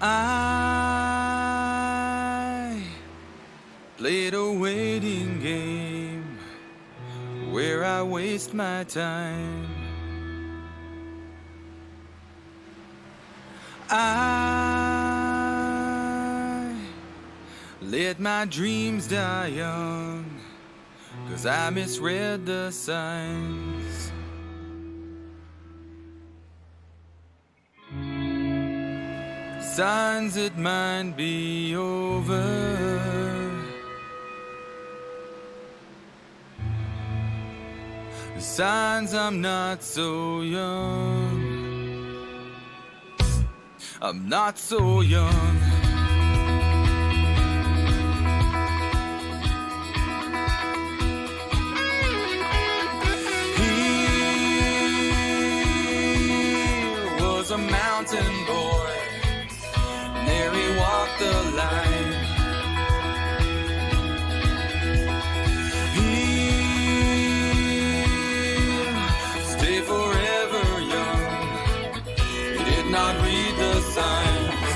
I played a waiting game where I waste my time. I let my dreams die young, 'cause I misread the signs. Signs it might be over. Signs I'm not so young. I'm not so young. He was a mountain boy. There he walked the line. He'll stay forever young. He did not read the signs.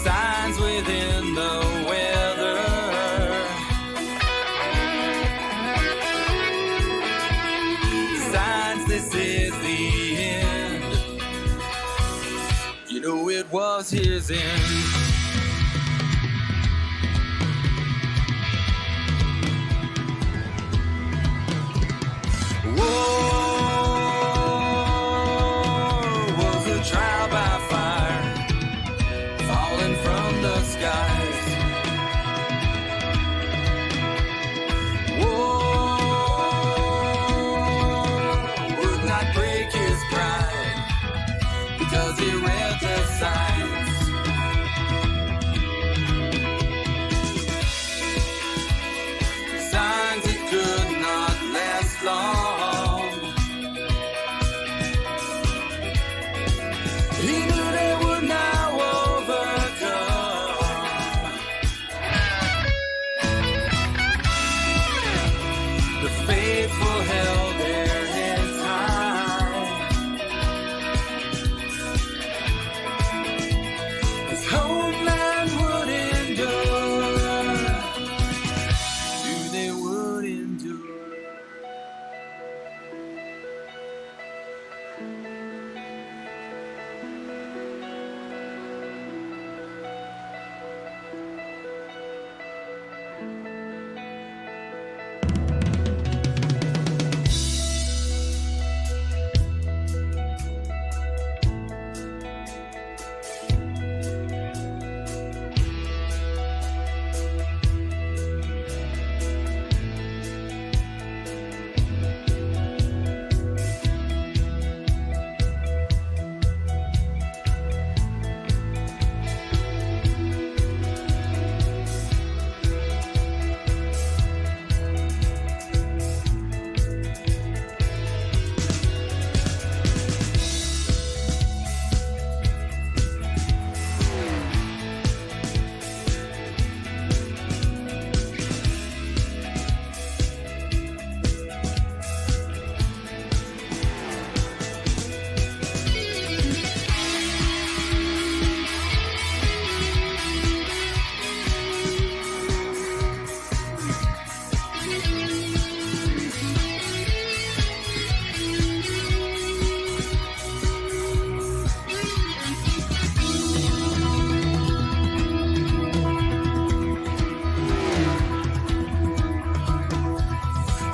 Signs within the weather. Signs this is the end. You know it was his end. he read the signs. Signs that could not last long. He knew they would now overcome. The faithful held their heads high. His homeland would endure. Knew they would endure.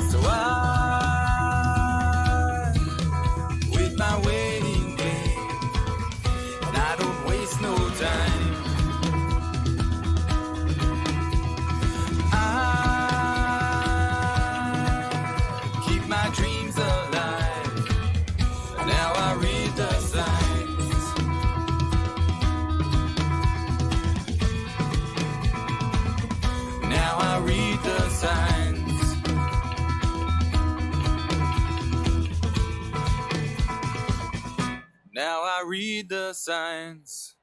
So I with my waiting game, and I don't waste no time. I keep my dreams alive. Now I read the signs. Now I read the signs. Now I read the signs.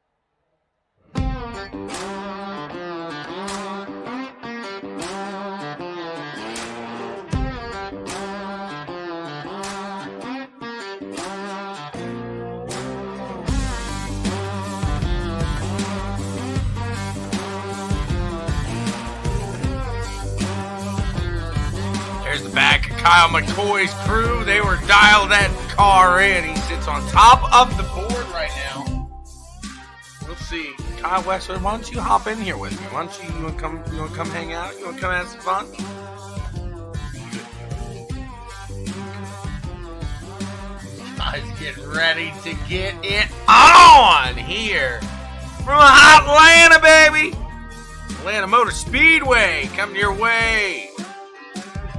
There's the back of Kyle McCoy's crew. They were dialed that car in. He sits on top of the board right now. We'll see. Kyle Westwood, why don't you hop in here with me? Why don't you wanna come hang out? You wanna come have some fun? Guys, getting ready to get it on here from Atlanta, baby. Atlanta Motor Speedway coming your way.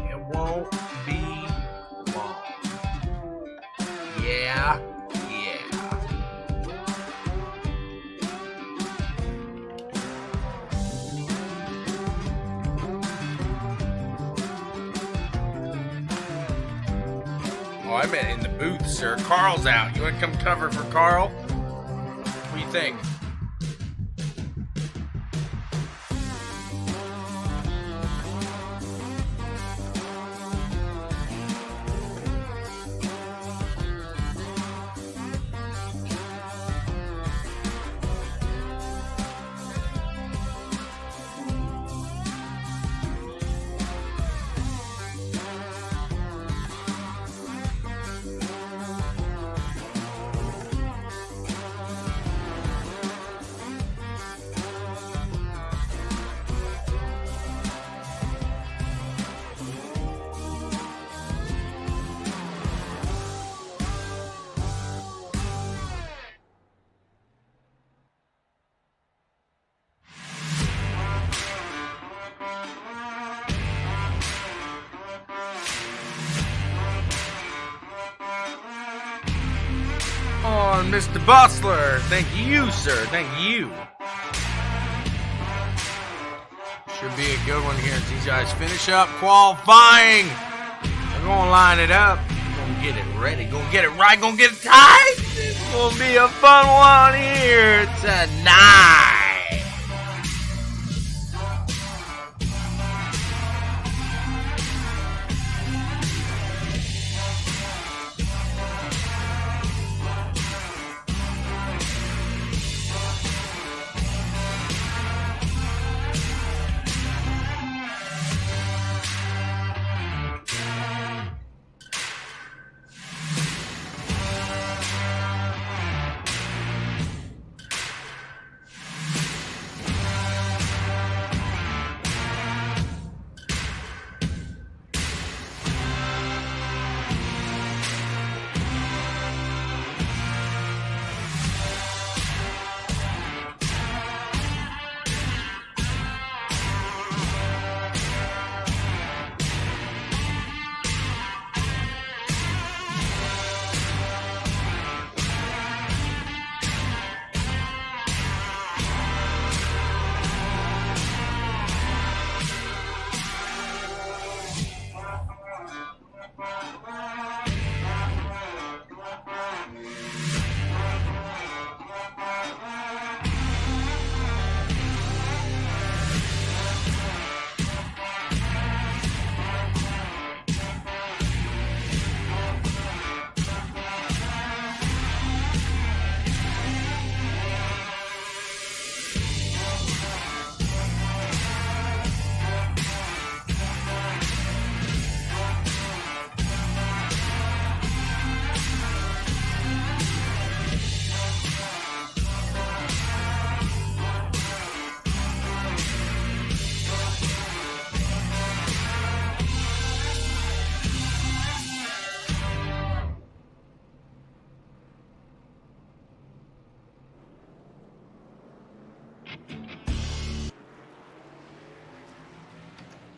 It won't be long. Yeah. Oh, I meant in the booth, sir. Carl's out. You want to come cover for Carl? What do you think? on Mr. Bustler. Thank you, sir. Thank you. Should be a good one here as these guys finish up qualifying. They're going to line it up. Going to get it ready. Going to get it right. Going to get it tight. It's going to be a fun one here tonight.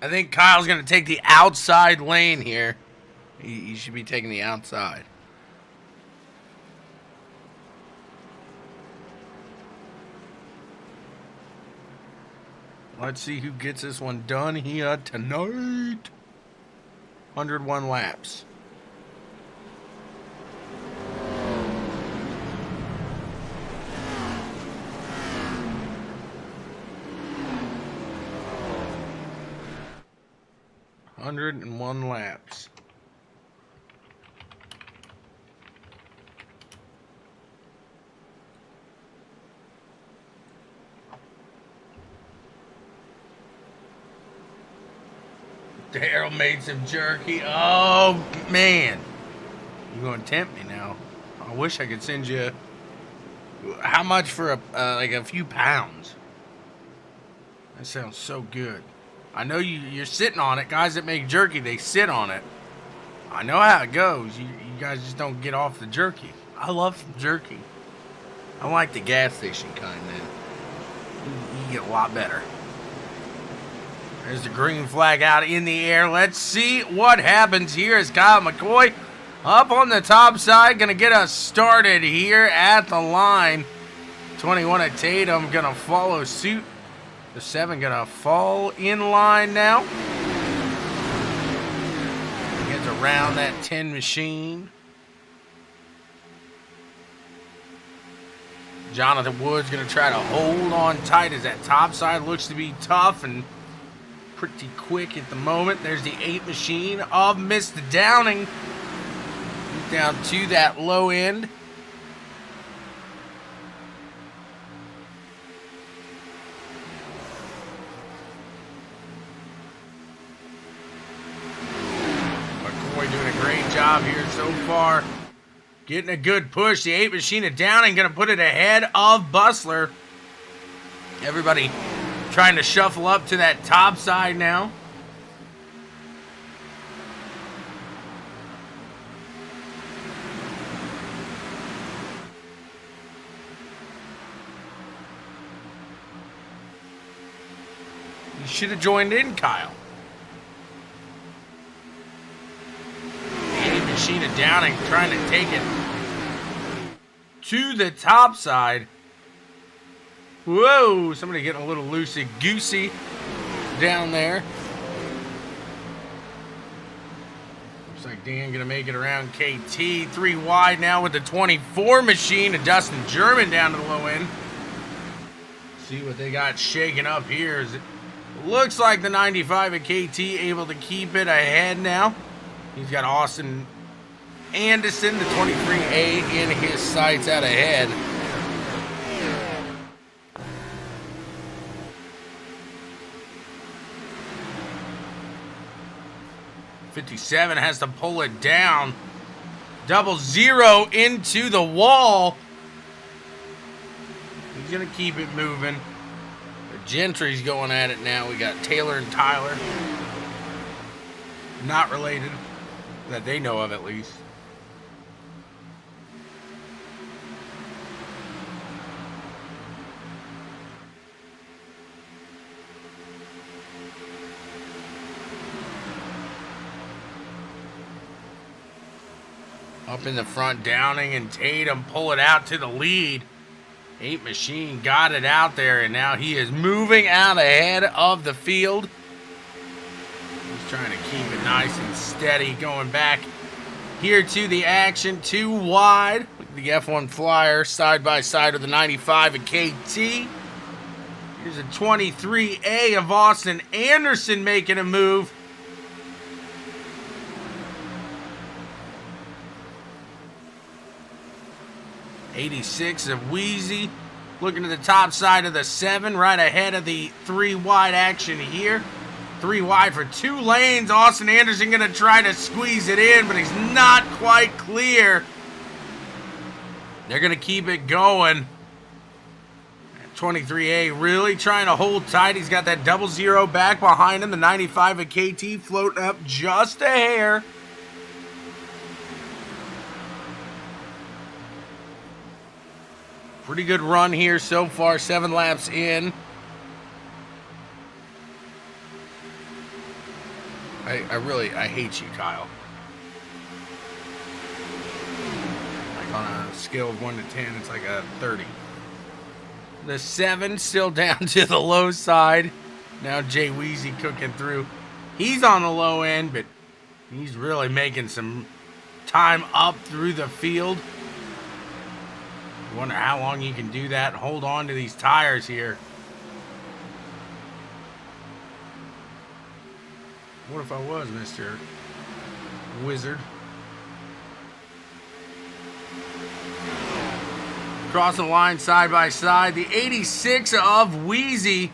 I think Kyle's going to take the outside lane here. He should be taking the outside. Let's see who gets this one done here tonight. 101 laps. Laps. Daryl made some jerky. Oh man, you're gonna tempt me now. I wish I could send you. How much for like a few pounds? That sounds so good. I know you're sitting on it. Guys that make jerky, they sit on it. I know how it goes. You guys just don't get off the jerky. I love some jerky. I like the gas station kind, man. You get a lot better. There's the green flag out in the air. Let's see what happens here as Kyle McCoy up on the top side. Going to get us started here at the line. 21 at Tatum going to follow suit. The 7 going to fall in line now. Gets around that 10 machine. Jonathan Wood's going to try to hold on tight as that top side looks to be tough and pretty quick at the moment. There's the 8 machine of Mr. Downing. Down to that low end. Doing a great job here so far. Getting a good push. The 8 machine of Downing going to put it ahead of Bustler. Everybody trying to shuffle up to that top side now. You should have joined in, Kyle. Machine of Downing trying to take it to the top side. Whoa, somebody getting a little loosey-goosey down there. Looks like Dan gonna make it around KT. 3 wide now with the 24 machine and Dustin German down to the low end. See what they got shaking up here. It looks like the 95 at KT able to keep it ahead now. He's got Austin Anderson, the 23A, in his sights out ahead. '57 has to pull it down. 00 into the wall. He's going to keep it moving. The Gentry's going at it now. We got Taylor and Tyler. Not related, that they know of at least. Up in the front, Downing and Tatum pull it out to the lead. 8 machine got it out there, and now he is moving out ahead of the field. He's trying to keep it nice and steady, going back here to the action. 2 wide. The F1 Flyer side by side with the 95 at KT. Here's a 23A of Austin Anderson making a move. '86 of Wheezy looking to the top side of the 7, right ahead of the 3 wide action here. 3 wide for 2 lanes. Austin Anderson going to try to squeeze it in, but he's not quite clear. They're going to keep it going. 23A really trying to hold tight. He's got that 00 back behind him. The 95 at KT floating up just a hair. Pretty good run here so far, 7 laps in. I hate you, Kyle. Like on a scale of 1 to 10, it's like a 30. The 7 still down to the low side. Now Jay Wheezy cooking through. He's on the low end, but he's really making some time up through the field. Wonder how long you can do that and hold on to these tires here. What if I was Mr. Wizard? Crossing the line side by side. The 86 of Wheezy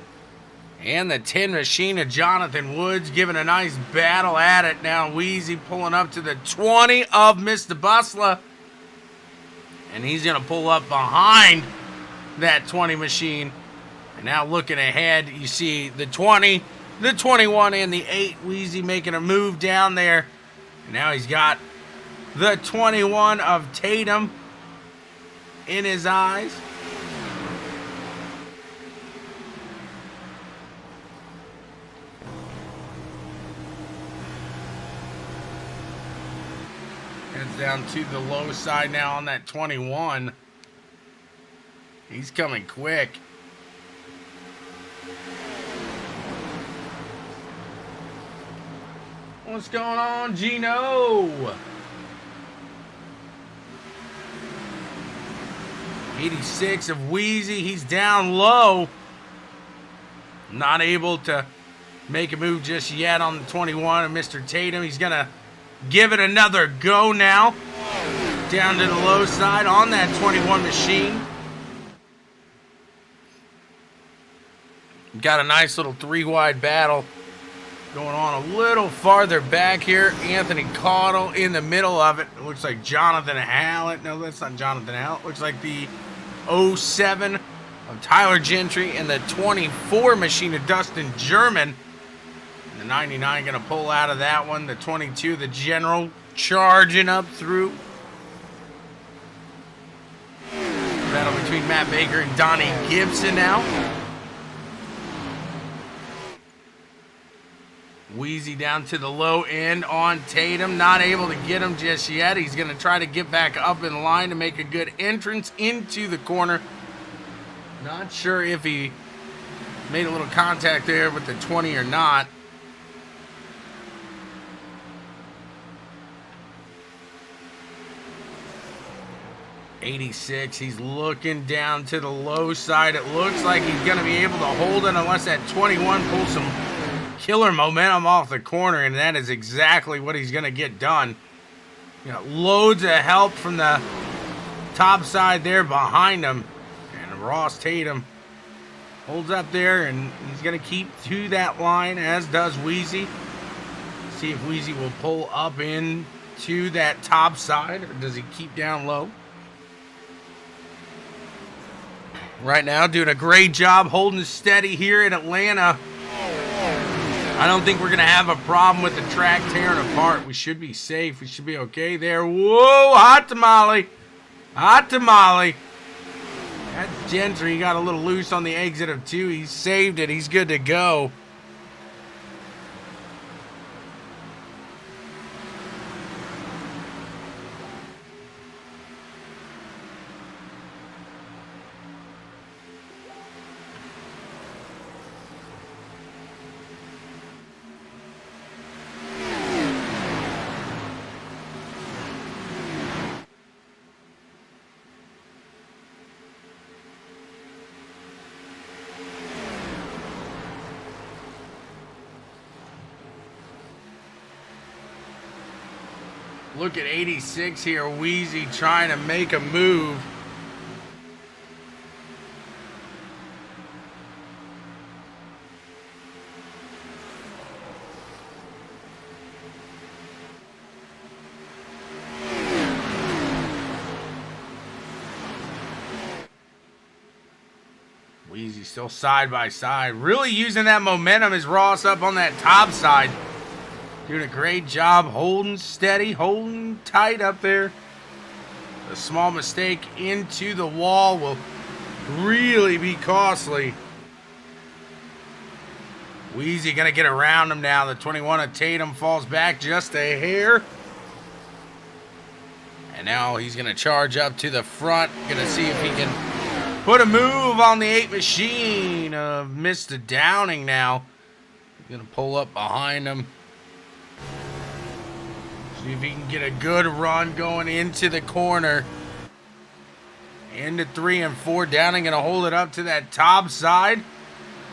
and the 10 machine of Jonathan Woods giving a nice battle at it. Now Wheezy pulling up to the 20 of Mr. Bustler. And he's going to pull up behind that 20 machine. And now looking ahead, you see the 20, the 21, and the 8. Wheezy making a move down there. And now he's got the 21 of Tatum in his eyes. Heads down to the low side now on that 21. He's coming quick. What's going on, Gino? 86 of Wheezy. He's down low. Not able to make a move just yet on the 21 of Mr. Tatum. He's going to give it another go now. Down to the low side on that 21 machine. Got a nice little 3-wide battle going on a little farther back here. Anthony Caudle in the middle of it. It looks like Jonathan Hallett. No, that's not Jonathan Hallett. Looks like the 07 of Tyler Gentry and the 24 machine of Dustin German. And the 99 going to pull out of that one. The 22, the General, charging up through. Battle between Matt Baker and Donnie Gibson now. Wheezy down to the low end on Tatum. Not able to get him just yet. He's going to try to get back up in line to make a good entrance into the corner. Not sure if he made a little contact there with the 20 or not. '86, he's looking down to the low side. It looks like he's going to be able to hold it unless that 21 pulls some killer momentum off the corner, and that is exactly what he's going to get done. You know, loads of help from the top side there behind him. And Ross Tatum holds up there, and he's going to keep to that line, as does Wheezy. See if Wheezy will pull up in to that top side, or does he keep down low? Right now, doing a great job holding steady here in Atlanta. I don't think we're going to have a problem with the track tearing apart. We should be safe. We should be okay there. Whoa, hot tamale. Hot tamale. That Gentry got a little loose on the exit of 2. He saved it. He's good to go. Look at 86 here, Wheezy trying to make a move. Wheezy still side by side. Really using that momentum as Ross up on that top side. Doing a great job holding steady, holding tight up there. A small mistake into the wall will really be costly. Wheezy going to get around him now. The 21 of Tatum falls back just a hair. And now he's going to charge up to the front. Going to see if he can put a move on the 8 machine. Mr. Downing now. Going to pull up behind him. See if he can get a good run going into the corner. Into 3 and 4. Downing going to hold it up to that top side.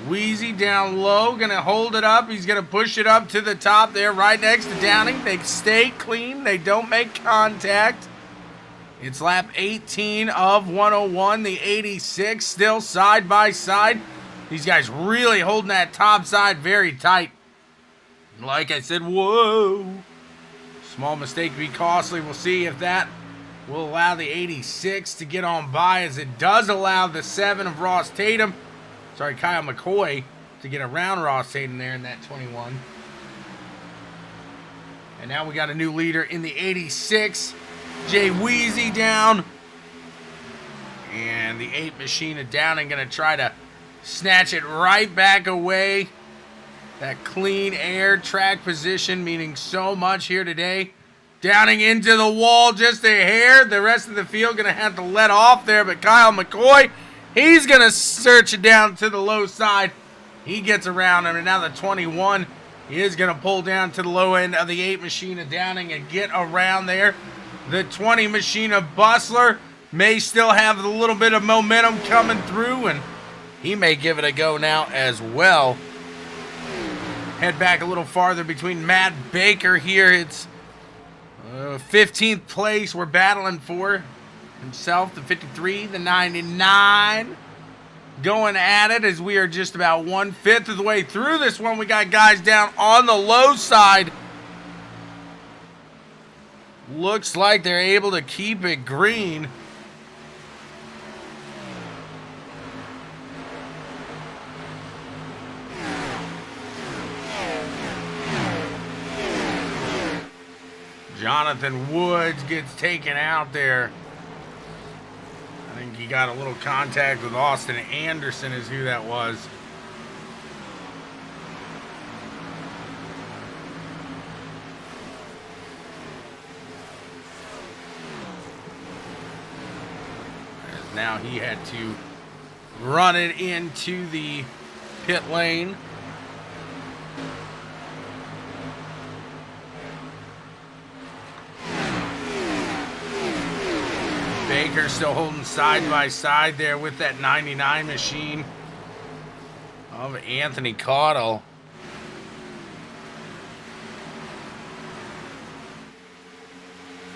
Wheezy down low. Going to hold it up. He's going to push it up to the top there right next to Downing. They stay clean. They don't make contact. It's lap 18 of 101. The 86 still side by side. These guys really holding that top side very tight. Like I said, whoa. Small mistake be costly. We'll see if that will allow the 86 to get on by, as it does allow the 7 of Ross Tatum. Sorry, Kyle McCoy to get around Ross Tatum there in that 21. And now we got a new leader in the 86. Jay Wheezy down. And the 8 machine of Downing going to try to snatch it right back away. That clean air track position meaning so much here today. Downing into the wall just a hair. The rest of the field going to have to let off there. But Kyle McCoy, he's going to search it down to the low side. He gets around him. And now the 21 is going to pull down to the low end of the 8 machine of Downing and get around there. The 20 machine of Bustler may still have a little bit of momentum coming through, and he may give it a go now as well. Head back a little farther between Matt Baker here. It's 15th place we're battling for. Himself, the 53, the 99. Going at it as we are just about 1/5 of the way through this one. We got guys down on the low side. Looks like they're able to keep it green. Jonathan Woods gets taken out there. I think he got a little contact with Austin Anderson is who that was. Now he had to run it into the pit lane. Baker still holding side by side there with that 99 machine of Anthony Caudle.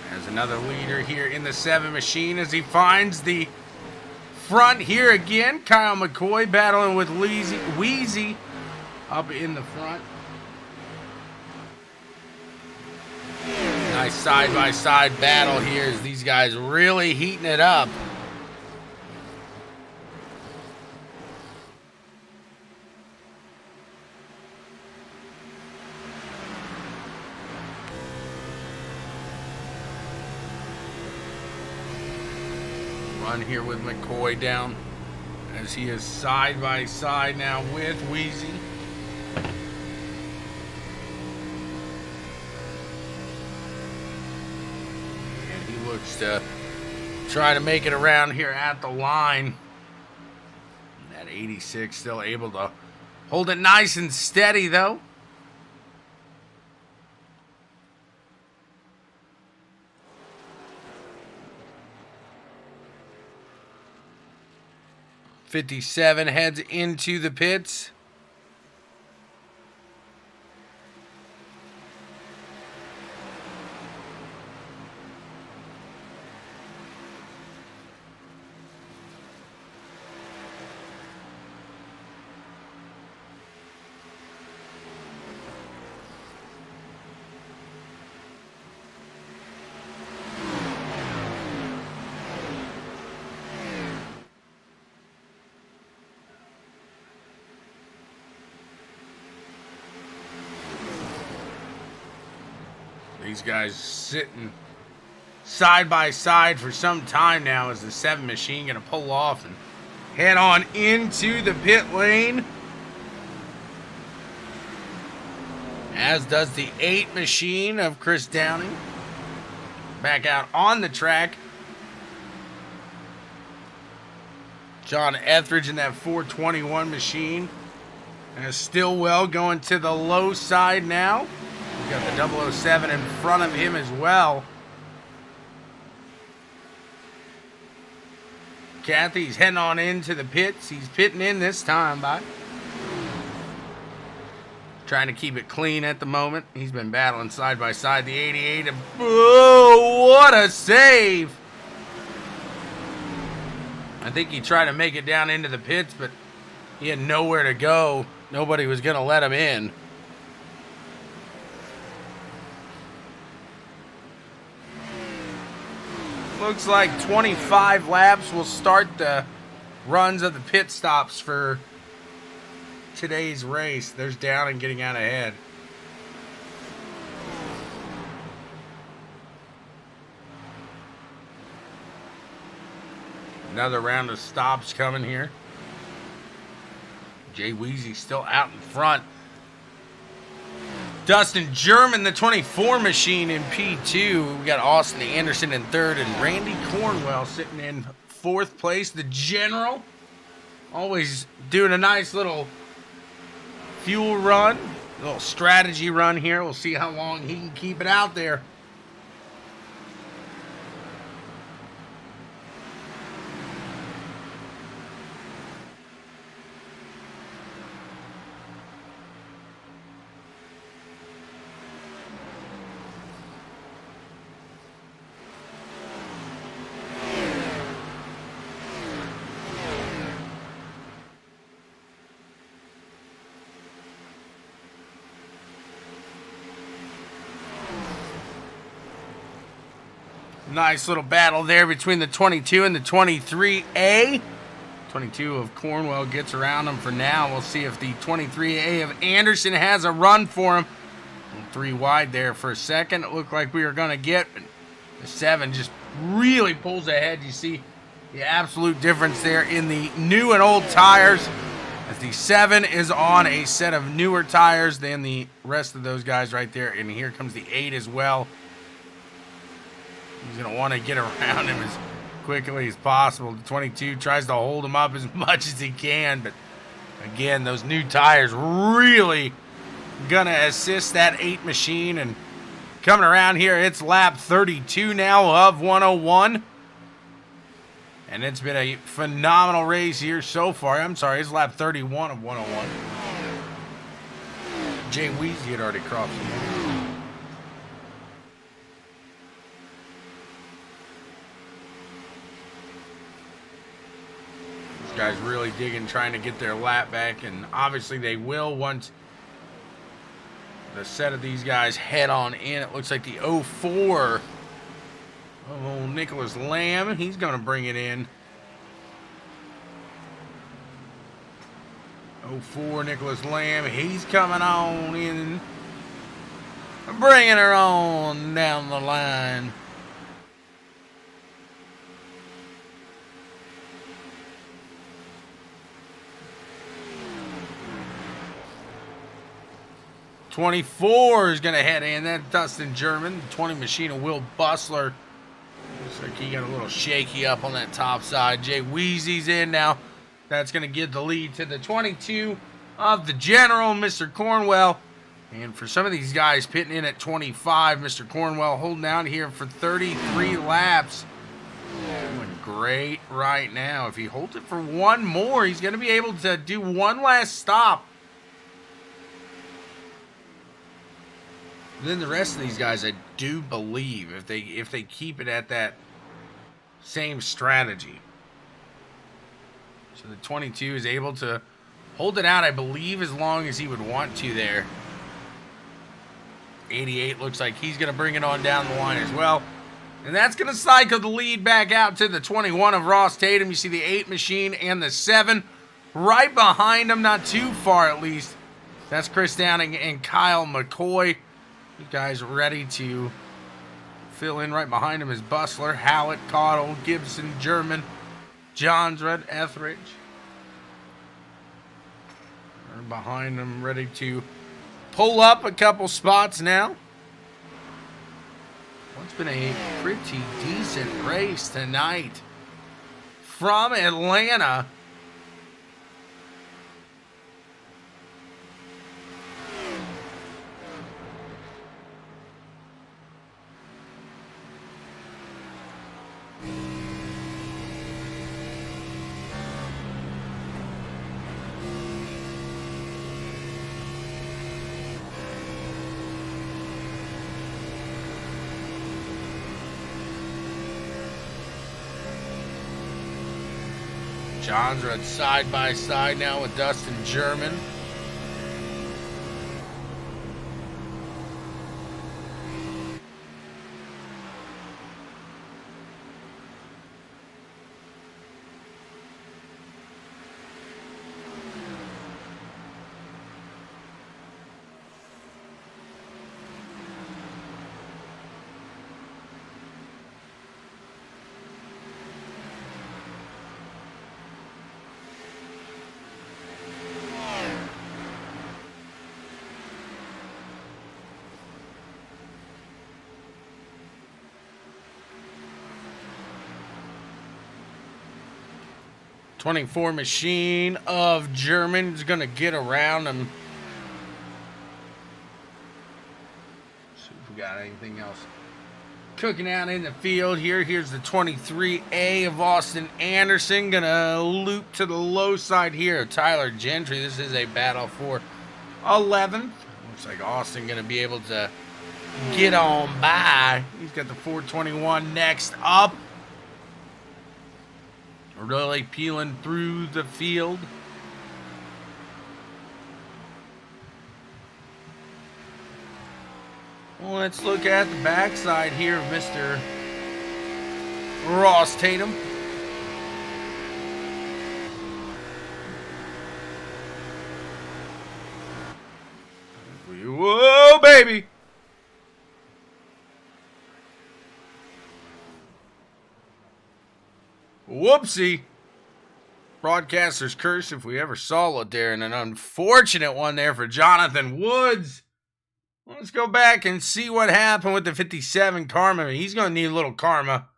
There's another leader here in the 7 machine as he finds the front here again. Kyle McCoy battling with Wheezy up in the front. Nice side-by-side battle here as these guys really heating it up. Run here with McCoy down as he is side-by-side now with Wheezy. Looks to try to make it around here at the line. That 86 still able to hold it nice and steady though. '57 heads into the pits. These guys sitting side by side for some time now. Is the 7 machine going to pull off and head on into the pit lane? As does the 8 machine of Chris Downing. Back out on the track. John Etheridge in that 421 machine. And Stillwell going to the low side now. We've got the 007 in front of him as well. Kati's heading on into the pits. He's pitting in this time, bye. Trying to keep it clean at the moment. He's been battling side by side. The 88. Oh, what a save! I think he tried to make it down into the pits, but he had nowhere to go. Nobody was going to let him in. Looks like 25 laps will start the runs of the pit stops for today's race. There's Downing getting out ahead. Another round of stops coming here. Jay Wheezy still out in front. Dustin German, the 24 machine in P2. We got Austin Anderson in 3rd and Randy Cornwell sitting in 4th place. The General always doing a nice little fuel run, a little strategy run here. We'll see how long he can keep it out there. Nice little battle there between the 22 and the 23A. 22 of Cornwell gets around him for now. We'll see if the 23A of Anderson has a run for him. 3 wide there for a second. It looked like we were going to get, but the 7 just really pulls ahead. You see the absolute difference there in the new and old tires, as the 7 is on a set of newer tires than the rest of those guys right there. And here comes the 8 as well. He's going to want to get around him as quickly as possible. The 22 tries to hold him up as much as he can, but again, those new tires really gonna assist that 8 machine. And coming around here, it's lap 32 now of 101. And it's been a phenomenal race here so far. I'm sorry, it's lap 31 of 101. Jay Weezy had already crossed him. These guys really digging, trying to get their lap back, and obviously they will once the set of these guys head on in. It looks like the 04 of old Nicholas Lamb, he's going to bring it in. 04 Nicholas Lamb, he's coming on in, bringing her on down the line. '24 is going to head in. That's Dustin German. The 20 machine of Will Bustler. Looks like he got a little shaky up on that top side. Jay Weezy's in now. That's going to give the lead to the 22 of the General, Mr. Cornwell. And for some of these guys pitting in at 25, Mr. Cornwell holding out here for 33 laps. Doing great right now. If he holds it for one more, he's going to be able to do one last stop. Then the rest of these guys, I do believe, if they keep it at that same strategy. So the 22 is able to hold it out, I believe, as long as he would want to there. 88 looks like he's going to bring it on down the line as well. And that's going to cycle the lead back out to the 21 of Ross Tatum. You see the 8 machine and the 7 right behind him, not too far at least. That's Chris Downing and Kyle McCoy. You guys ready to fill in. Right behind him is Bustler, Hallett, Cottle, Gibson, German, Johnsrud, Etheridge. They're behind him, ready to pull up a couple spots now. Well, it's been a pretty decent race tonight from Atlanta. Johnsrud side by side now with Dustin German. '24 machine of German is going to get around him. See if we got anything else cooking out in the field here. Here's the 23A of Austin Anderson. Going to loop to the low side here of Tyler Gentry. This is a battle for 11th. Looks like Austin going to be able to get on by. He's got the 421 next up. Really peeling through the field. Well, let's look at the backside here of Mr. Ross Tatum. Whoa, baby! Whoopsie. Broadcaster's curse if we ever saw it there. And an unfortunate one there for Jonathan Woods. Let's go back and see what happened with the 57 Karma. He's going to need a little karma.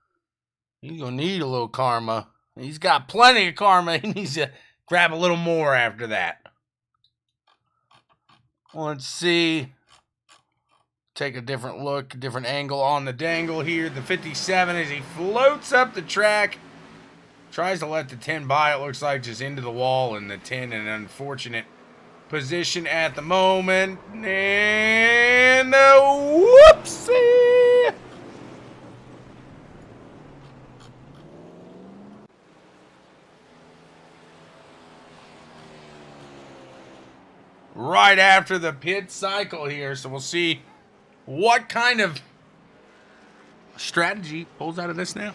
He's going to need a little karma. He's got plenty of karma. He needs to grab a little more after that. Let's see. Take a different look, a different angle on the dangle here. The 57 as he floats up the track. Tries to let the 10 by, it looks like, just into the wall, and the 10 in an unfortunate position at the moment. And whoopsie! Right after the pit cycle here, so we'll see what kind of strategy pulls out of this now.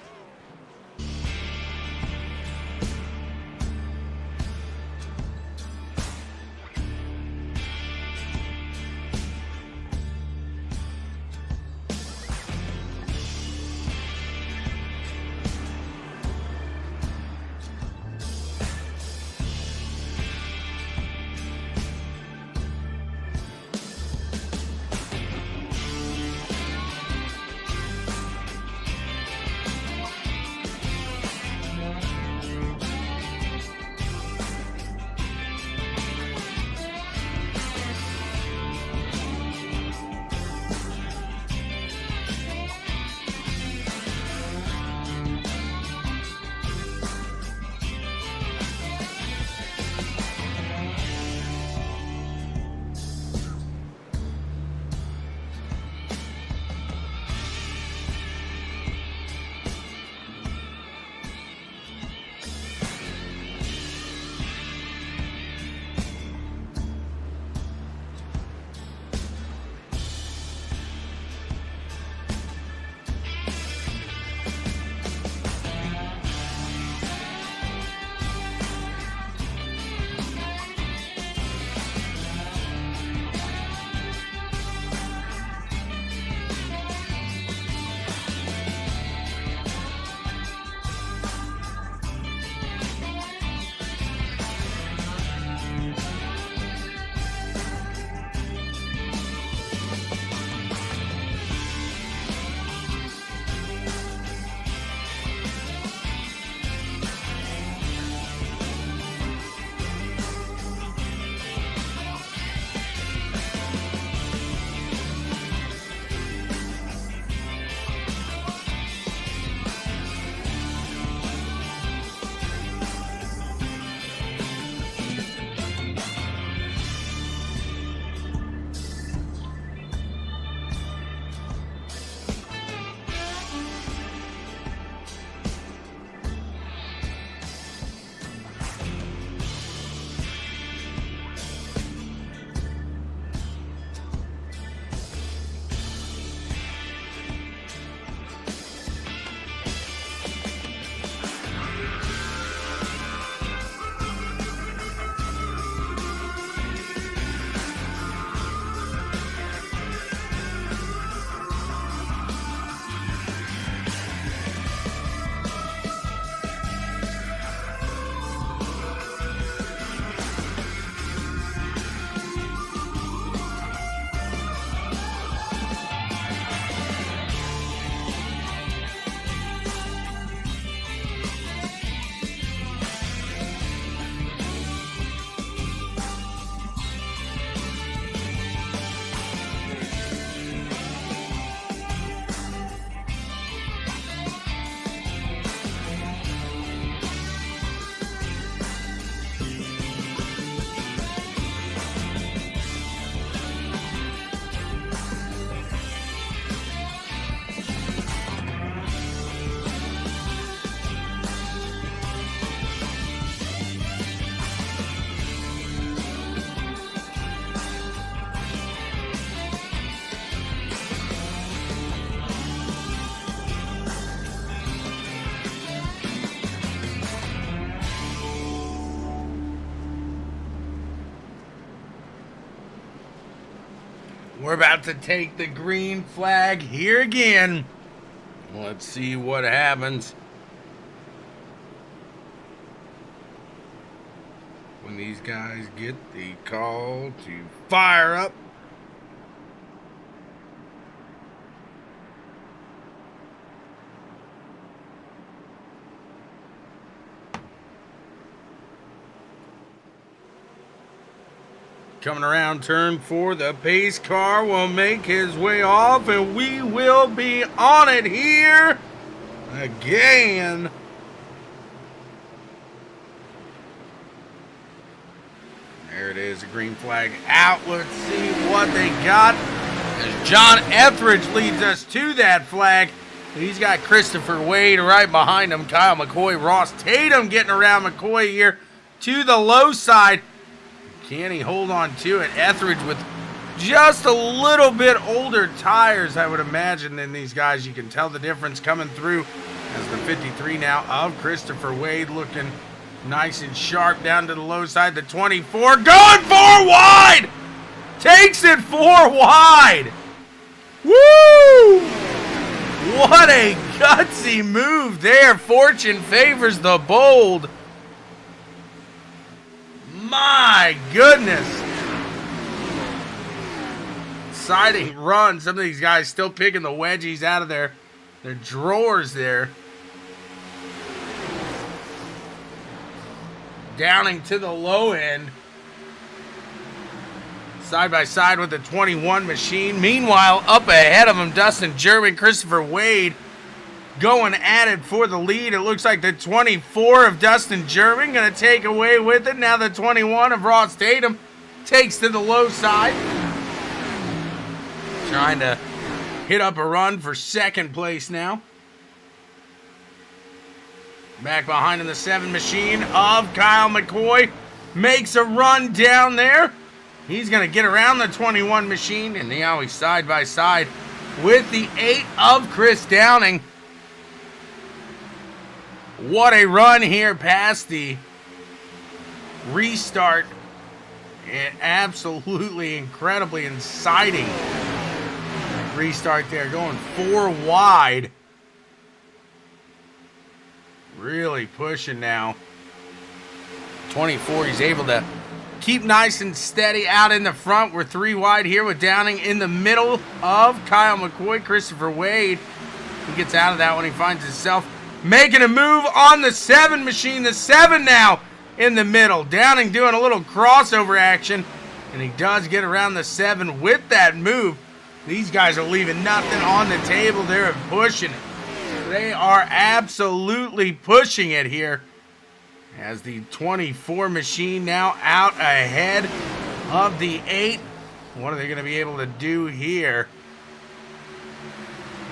We're about to take the green flag here again. Let's see what happens when these guys get the call to fire up. Coming around turn 4, the pace car will make his way off, and we will be on it here again. There it is, a green flag out. Let's see what they got. As John Etheridge leads us to that flag. He's got Christopher Wade right behind him. Kyle McCoy, Ross Tatum getting around McCoy here to the low side. Can he hold on to it? Etheridge with just a little bit older tires, I would imagine, than these guys. You can tell the difference coming through as the 53 now of Christopher Wade looking nice and sharp down to the low side. The 24 going 4 wide! Takes it 4 wide! Woo! What a gutsy move there. Fortune favors the bold. My goodness. Exciting run. Some of these guys still picking the wedgies out of their drawers there. Downing to the low end. Side by side with the 21 machine. Meanwhile, up ahead of him, Dustin German, Christopher Wade going at it for the lead. It looks like the 24 of Dustin German going to take away with it. Now the 21 of Ross Tatum takes to the low side. Trying to hit up a run for second place now. Back behind him, the 7 machine of Kyle McCoy makes a run down there. He's going to get around the 21 machine, and now he's side by side with the 8 of Chris Downing. What a run here past the restart. And absolutely incredibly inciting restart there, going 4 wide. Really pushing now. 24, he's able to keep nice and steady out in the front. We're 3 wide here with Downing in the middle of Kyle McCoy. Christopher Wade, he gets out of that when he finds himself making a move on the 7 machine. The 7 now in the middle. Downing doing a little crossover action, and he does get around the 7 with that move. These guys are leaving nothing on the table. They're pushing it. They are absolutely pushing it here. As the 24 machine now out ahead of the 8. What are they going to be able to do here?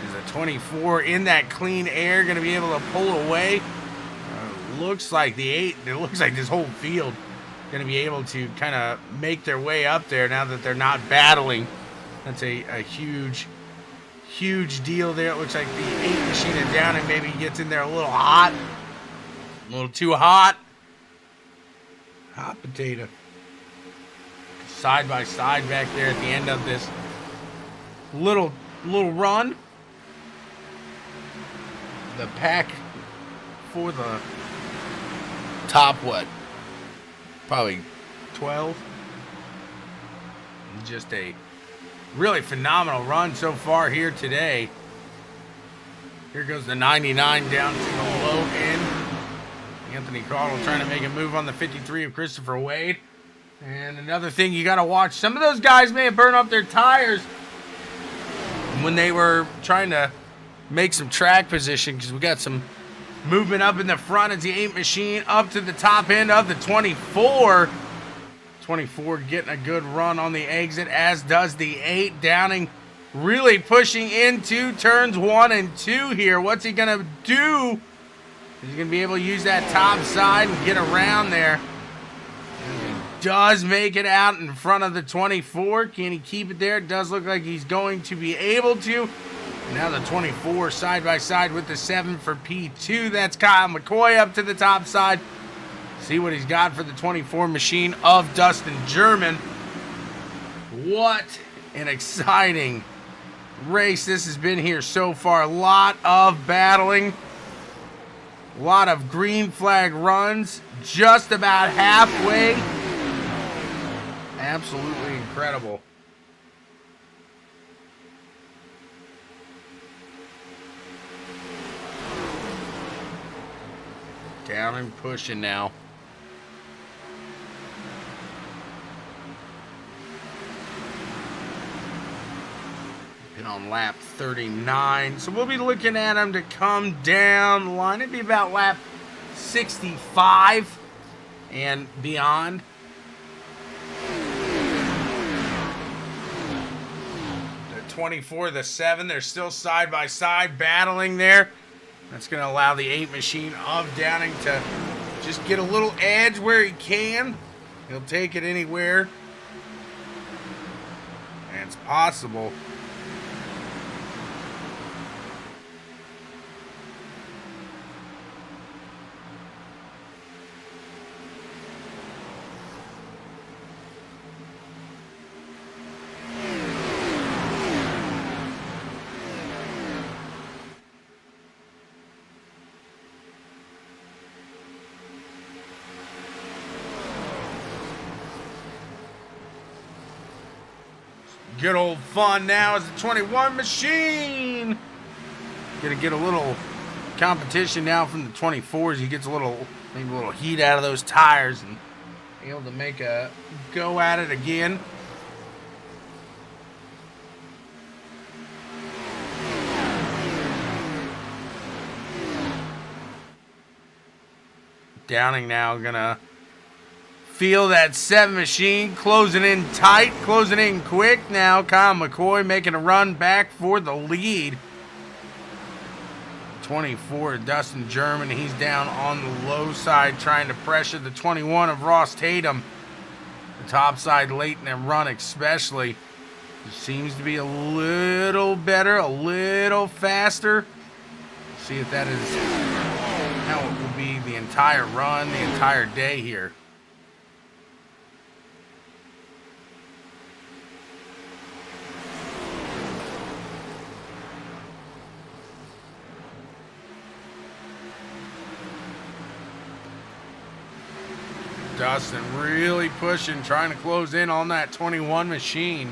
Is the 24 in that clean air going to be able to pull away? Looks like the 8, it looks like this whole field going to be able to kind of make their way up there now that they're not battling. That's a huge deal there. It looks like the 8 machine is down and maybe gets in there a little hot. A little too hot. Hot potato. Side by side back there at the end of this little run. The pack for the top, what? Probably 12. Just a really phenomenal run so far here today. Here goes the 99 down to the low end. Anthony Caudle trying to make a move on the 53 of Christopher Wade. And another thing you got to watch, some of those guys may have burned up their tires when they were trying to make some track position, because we got some movement up in the front as the 8 machine up to the top end of the 24. 24 getting a good run on the exit, as does the 8. Downing really pushing into turns 1 and 2 here. What's he going to do? Is he going to be able to use that top side and get around there? And he does make it out in front of the 24. Can he keep it there? It does look like he's going to be able to. Now the 24 side by side with the 7 for P2. That's Kyle McCoy up to the top side. See what he's got for the 24 machine of Dustin German. What an exciting race this has been here so far. A lot of battling. A lot of green flag runs. Just about halfway. Absolutely incredible. Down and pushing now. Get on lap 39. So we'll be looking at him to come down the line. It'd be about lap 65 and beyond. The 24, the 7, they're still side by side battling there. That's going to allow the 8 machine of Downing to just get a little edge where he can. He'll take it anywhere. And it's possible. Good old fun now as the 21 machine. Gonna get a little competition now from the 24s. He gets maybe a little heat out of those tires and able to make a go at it again. Downing now gonna feel that 7 machine closing in tight, closing in quick. Now Kyle McCoy making a run back for the lead. 24, Dustin German, he's down on the low side trying to pressure the 21 of Ross Tatum. The top side late in the run especially. It seems to be a little better, a little faster. See if that is how it will be the entire run, the entire day here. Dustin really pushing, trying to close in on that 21 machine.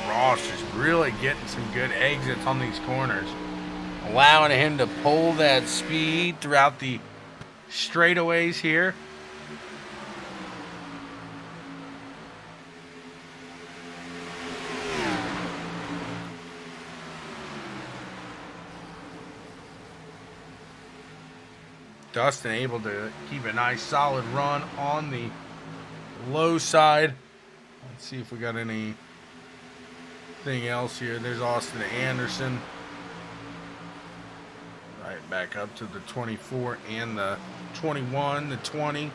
Ross is really getting some good exits on these corners, allowing him to pull that speed throughout the straightaways here. Dustin able to keep a nice solid run on the low side. Let's see if we got anything else here. There's Austin Anderson. Right back up to the 24 and the 21, the 20.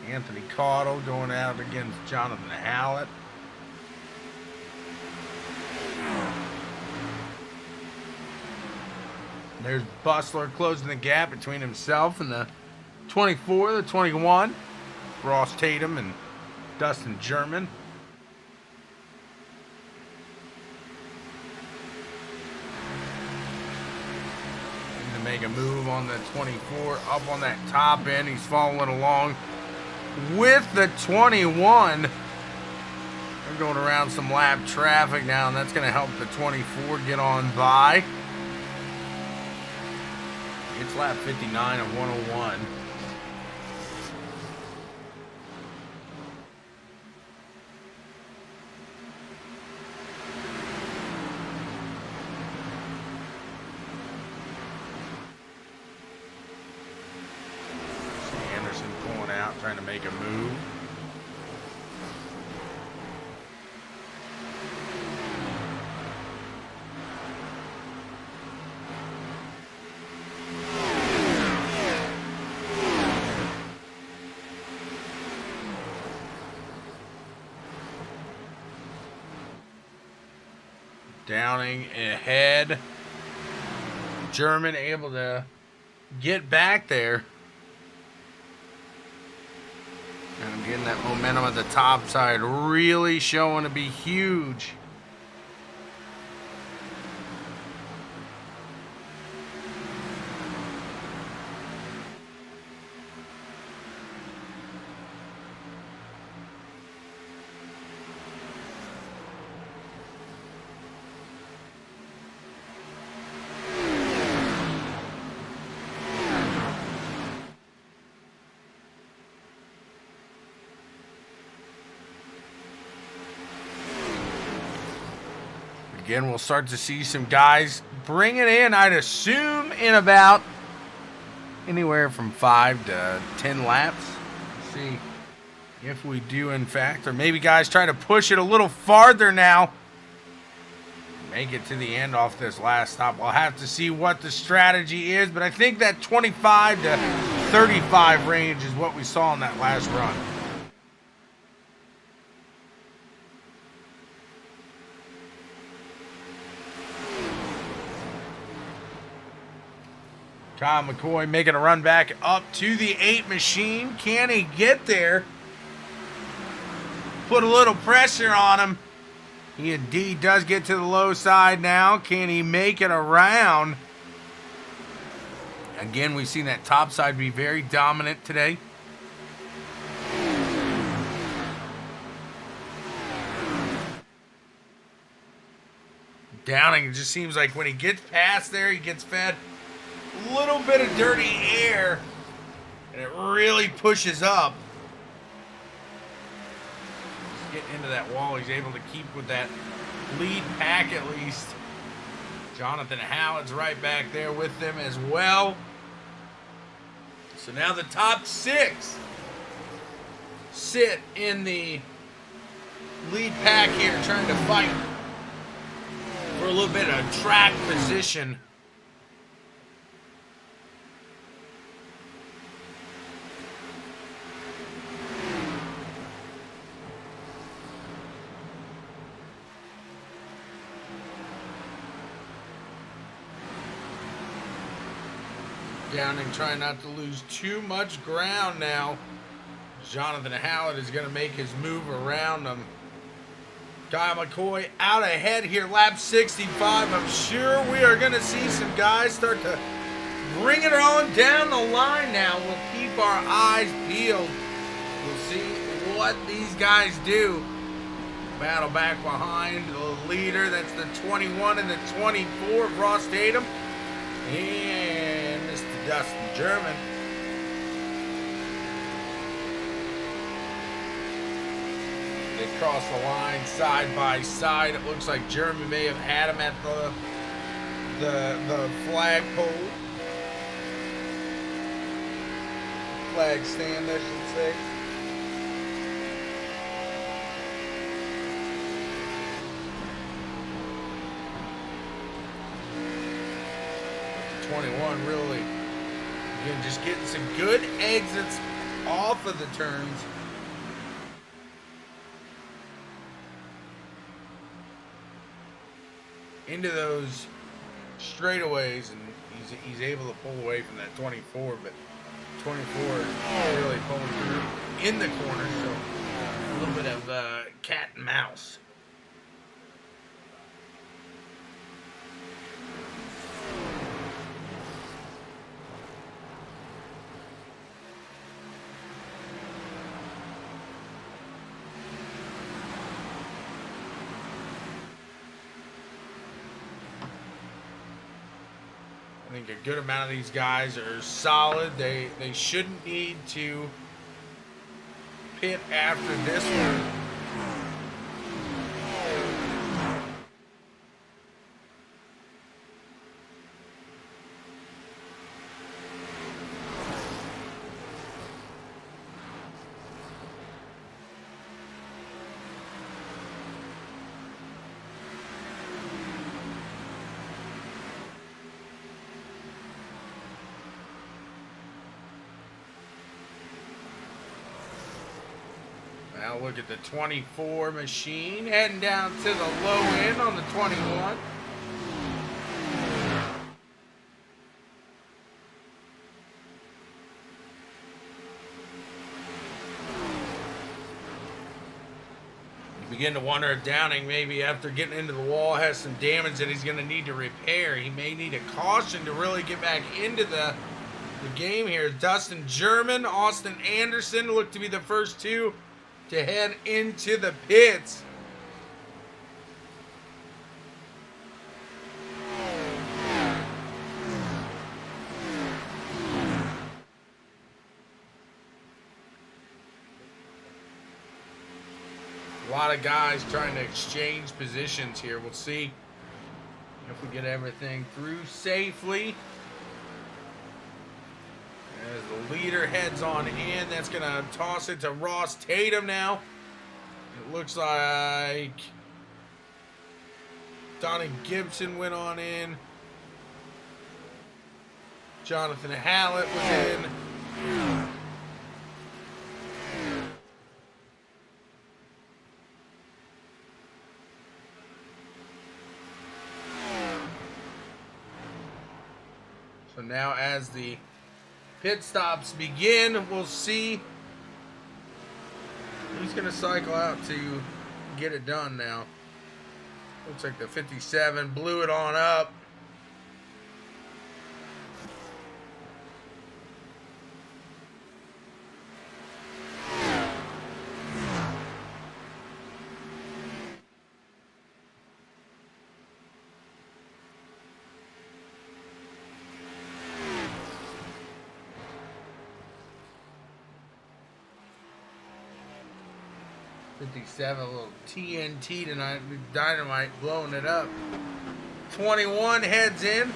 Anthony Cotto going out against Jonathan Hallett. There's Bustler closing the gap between himself and the 24, the 21. Ross Tatum and Dustin German. Make a move on the 24 up on that top end. He's following along with the 21. They're going around some lap traffic now, and that's going to help the 24 get on by. It's lap 59 of 101. Trying to make a move. Downing ahead. German able to get back there. And I'm getting that momentum at the top side really showing to be huge. Again, we'll start to see some guys bring it in, I'd assume, in about anywhere from 5 to 10 laps. Let's see if we do, in fact, or maybe guys try to push it a little farther now. Make it to the end off this last stop. We'll have to see what the strategy is, but I think that 25 to 35 range is what we saw in that last run. Kyle McCoy making a run back up to the 8 machine. Can he get there? Put a little pressure on him. He indeed does get to the low side now. Can he make it around? Again, we've seen that top side be very dominant today. Downing, it just seems like when he gets past there, he gets fed a little bit of dirty air, and it really pushes up. Just getting into that wall, he's able to keep with that lead pack at least. Jonathan Howard's right back there with them as well. So now the top 6 sit in the lead pack here, trying to fight for a little bit of track position. Downing trying not to lose too much ground now. Jonathan Howard is going to make his move around him. Kyle McCoy out ahead here, lap 65. I'm sure we are going to see some guys start to bring it on down the line now. We'll keep our eyes peeled. We'll see what these guys do. Battle back behind the leader. That's the 21 and the 24 of Ross Tatum. And Mr. Dustin German. They cross the line side by side. It looks like German may have had him at the flagpole. Flag stand, I should say. Really, again, just getting some good exits off of the turns. Into those straightaways, and he's able to pull away from that 24, but 24 is really pulling through in the corner, so a little bit of cat and mouse. I think a good amount of these guys are solid. They shouldn't need to pit after this one. Now look at the 24 machine heading down to the low end on the 21. You begin to wonder if Downing, maybe after getting into the wall, has some damage that he's going to need to repair. He may need a caution to really get back into the game here. Dustin German, Austin Anderson look to be the first two to head into the pits. A lot of guys trying to exchange positions here. We'll see If we get everything through safely. As the leader heads on in, that's going to toss it to Ross Tatum now. It looks like Donnie Gibson went on in. Jonathan Hallett was in. So now as the pit stops begin, we'll see who's going to cycle out to get it done now. Looks like the 57 blew it on up. A little TNT tonight, dynamite blowing it up. 21 heads in.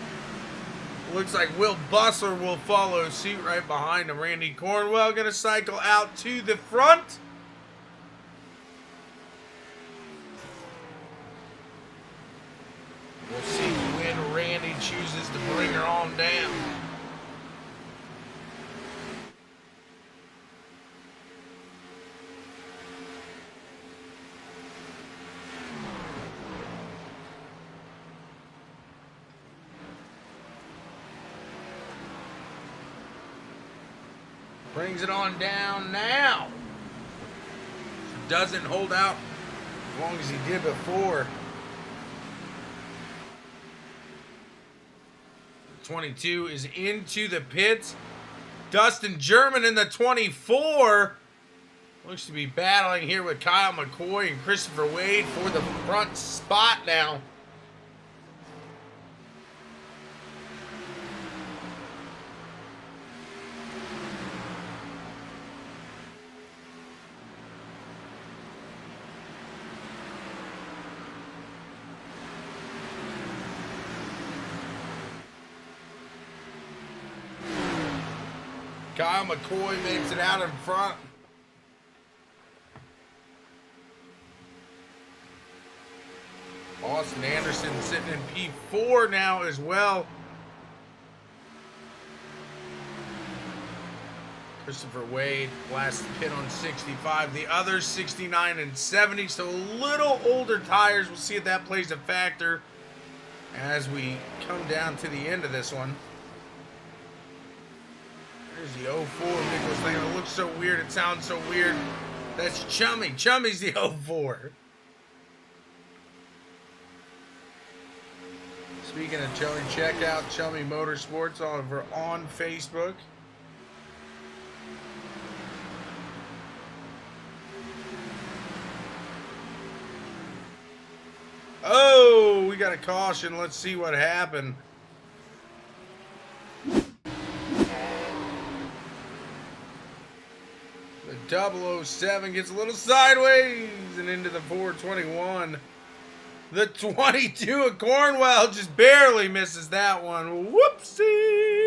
Looks like Will Bustler will follow suit right behind him. Randy Cornwell going to cycle out to the front. We'll see when Randy chooses to bring her on down. Brings it on down now. Doesn't hold out as long as he did before. 22 is into the pits. Dustin German in the 24. Looks to be battling here with Kyle McCoy and Christopher Wade for the front spot now. Kyle McCoy makes it out in front. Austin Anderson sitting in P4 now as well. Christopher Wade last pit on 65. The others 69 and 70. So a little older tires. We'll see if that plays a factor as we come down to the end of this one. There's the 04 Nicholas thing. It looks so weird. It sounds so weird. That's Chummy. Chummy's the 04. Speaking of Chummy, check out Chummy Motorsports over on Facebook. Oh, we got a caution. Let's see what happened. The 007 gets a little sideways and into the 421. The 22 of Cornwell just barely misses that one. Whoopsie!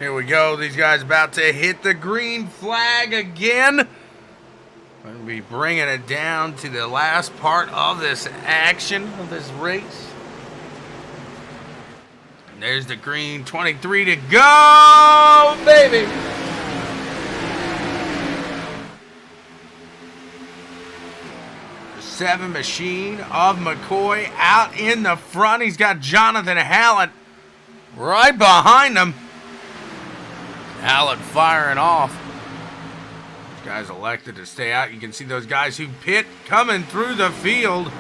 Here we go. These guys about to hit the green flag again. We'll be bringing it down to the last part of this action, of this race. And there's the green, 23 to go, baby. The 7 machine of McCoy out in the front. He's got Jonathan Hallett right behind him. Hallett firing off. These guys elected to stay out. You can see those guys who pit coming through the field.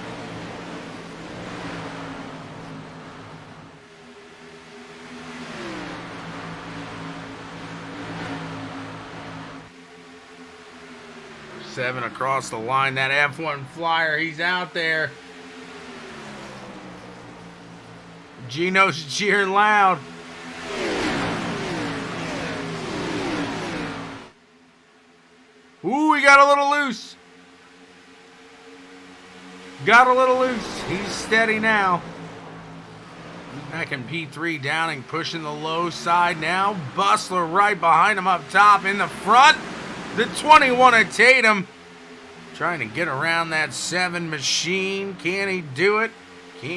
Seven across the line. That F1 flyer, he's out there. Gino's cheering loud. Ooh, he got a little loose. Got a little loose. He's steady now. Back in P3, Downing pushing the low side now. Bustler right behind him up top. In the front, the 21 of Tatum. Trying to get around that 7 machine. Can he do it? Can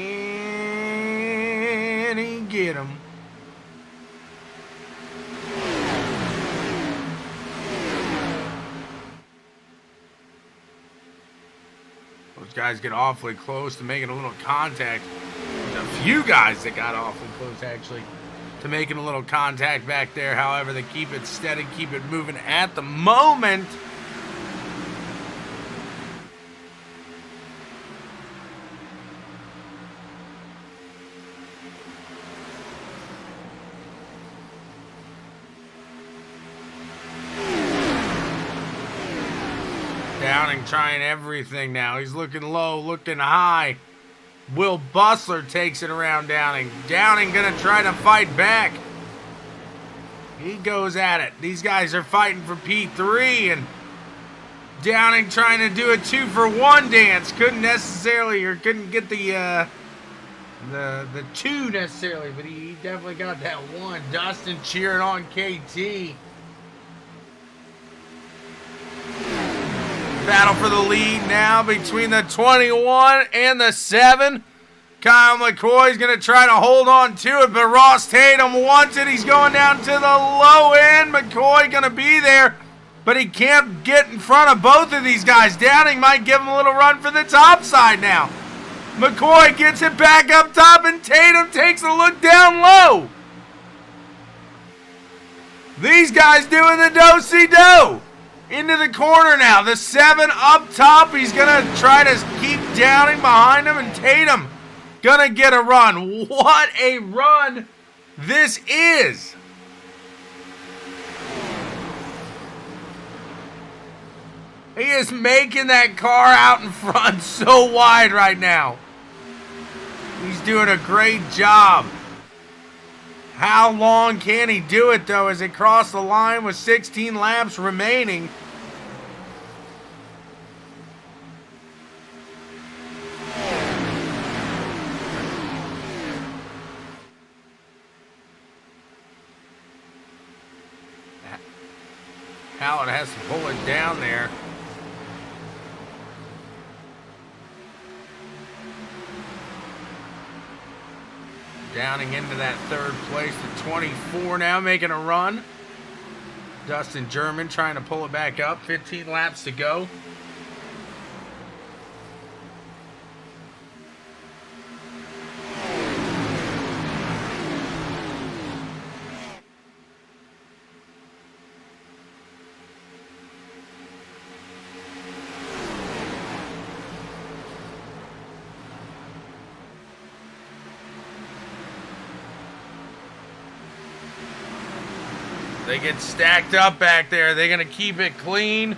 he get him? Those guys get awfully close to making a little contact. There's a few guys that got awfully close, actually, to making a little contact back there. However, they keep it steady, keep it moving at the moment. Downing trying everything now. He's looking low, looking high. Will Bustler takes it around Downing. Downing gonna try to fight back. He goes at it. These guys are fighting for P3, and Downing trying to do a 2-for-1 dance. Couldn't necessarily, or couldn't get the 2 necessarily, but he definitely got that 1. Dustin cheering on KT. Battle for the lead now between the 21 and the 7. Kyle McCoy's going to try to hold on to it, but Ross Tatum wants it. He's going down to the low end. McCoy going to be there, but he can't get in front of both of these guys. Downing might give him a little run for the top side now. McCoy gets it back up top, and Tatum takes a look down low. These guys doing the do-si-do. Into the corner now. The 7 up top. He's going to try to keep Downing behind him, and Tatum going to get a run. What a run this is. He is making that car out in front so wide right now. He's doing a great job. How long can he do it, though, as it crossed the line with 16 laps remaining? Hallett has to pull it down there. Downing into that 3rd place. The 24 now making a run. Dustin German trying to pull it back up. 15 laps to go. They get stacked up back there. They're going to keep it clean.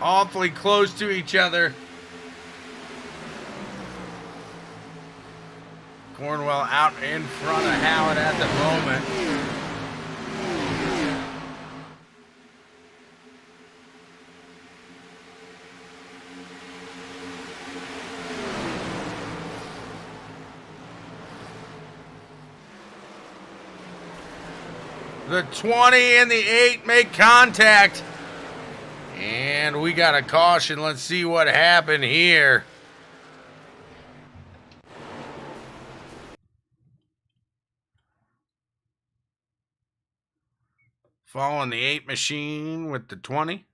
Awfully close to each other. Cornwell out in front of Hallett at the moment. The 20 and the 8 make contact. And we got a caution. Let's see what happened here. Following the 8 machine with the 20.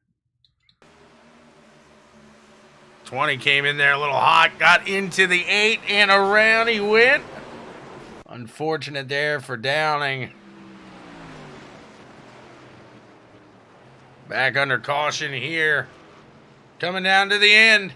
20 came in there a little hot, got into the 8, and around he went. Unfortunate there for Downing. Back under caution here. Coming down to the end.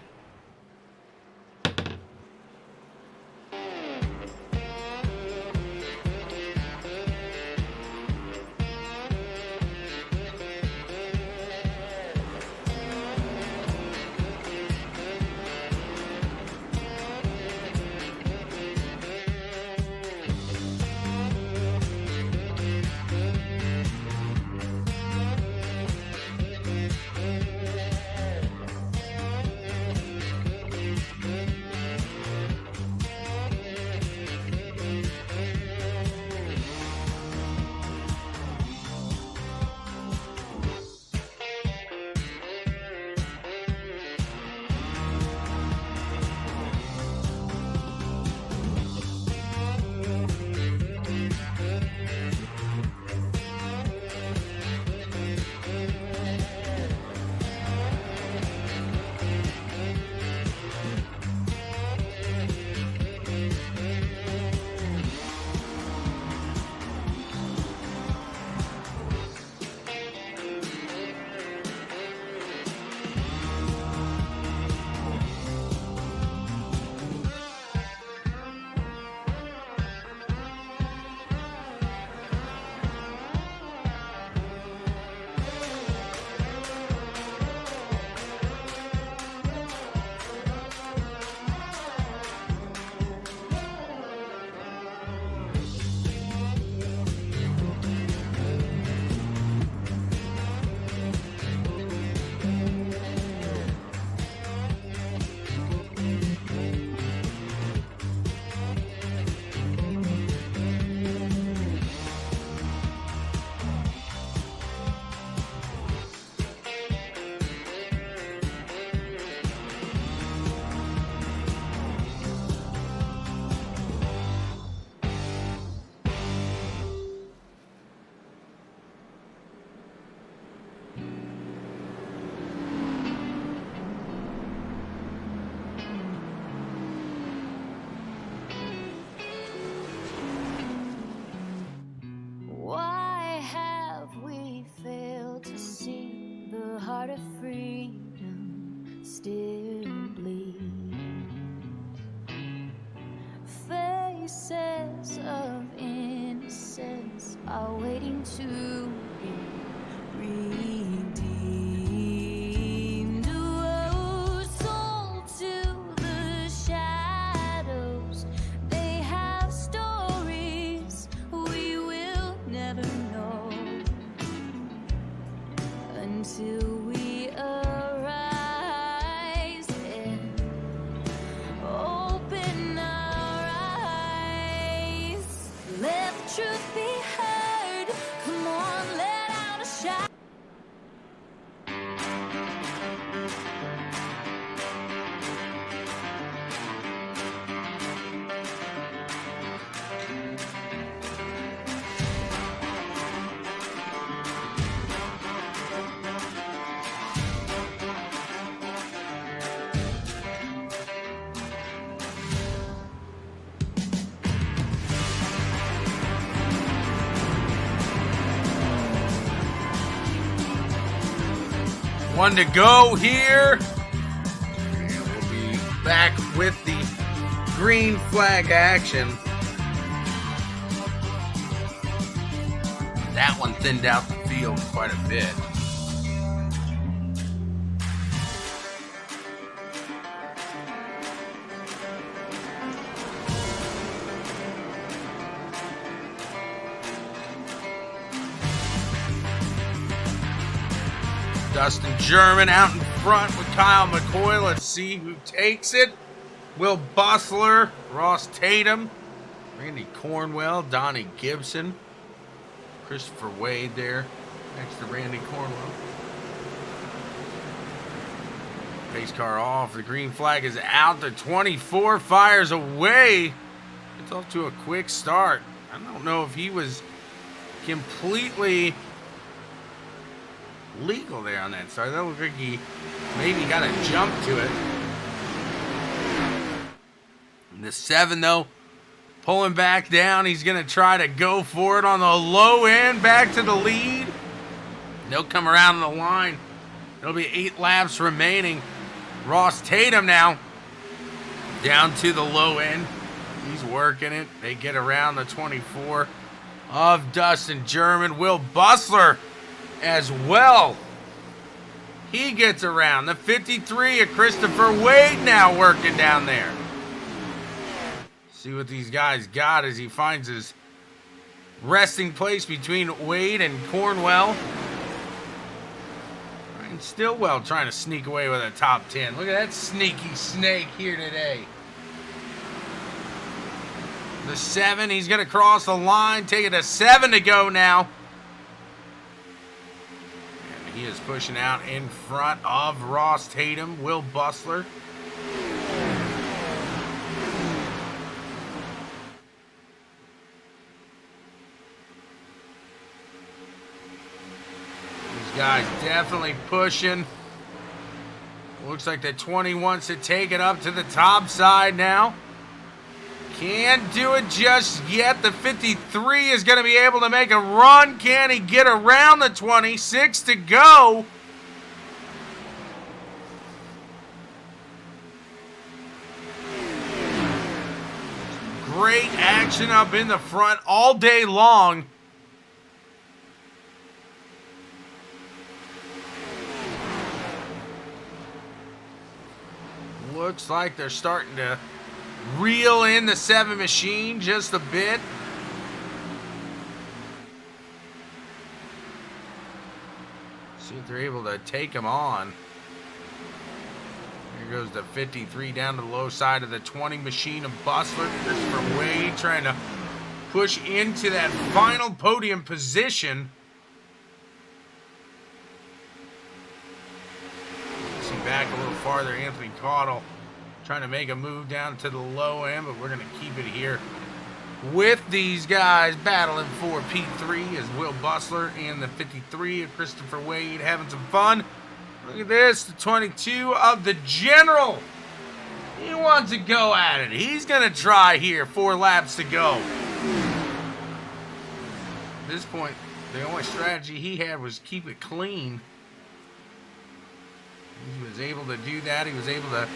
Faces of innocence are waiting to be redeemed. Oh, sold to the shadows. They have stories we will never know until we arise and open our eyes. Let the truth be heard. Come on, let out a shout. One to go here. And we'll be back with the green flag action. That one thinned out the field quite a bit. Dustin German out in front with Kyle McCoy. Let's see who takes it. Will Bustler, Ross Tatum, Randy Cornwell, Donnie Gibson. Christopher Wade there next to Randy Cornwell. Pace car off. The green flag is out. The 24 fires away. It's off to a quick start. I don't know if he was completely legal there on that start. That looked like he maybe got a jump to it. And the 7, though, pulling back down. He's going to try to go for it on the low end. Back to the lead. They'll come around the line. There'll be 8 laps remaining. Ross Tatum now down to the low end. He's working it. They get around the 24 of Dustin German. Will Bustler as well. He gets around. The 53 of Christopher Wade now working down there. See what these guys got as he finds his resting place between Wade and Cornwell. And Stillwell trying to sneak away with a top 10. Look at that sneaky snake here today. The 7, he's going to cross the line, taking a 7 to go now. And he is pushing out in front of Ross Tatum, Will Bustler. Guys definitely pushing. Looks like the 20 wants to take it up to the top side now. Can't do it just yet. The 53 is going to be able to make a run. Can he get around the 20? 6 to go. Great action up in the front all day long. Looks like they're starting to reel in the 7 machine just a bit. See if they're able to take him on. Here goes the 53 down to the low side of the 20 machine of Bustler. Christopher Wade trying to push into that final podium position. See back a little farther, Anthony Caudle trying to make a move down to the low end, but we're going to keep it here with these guys battling for P3 as Will Bustler and the 53 of Christopher Wade having some fun. Look at this, the 22 of the General. He wants to go at it. He's going to try here. 4 laps to go. At this point, the only strategy he had was keep it clean. He was able to do that. He was able to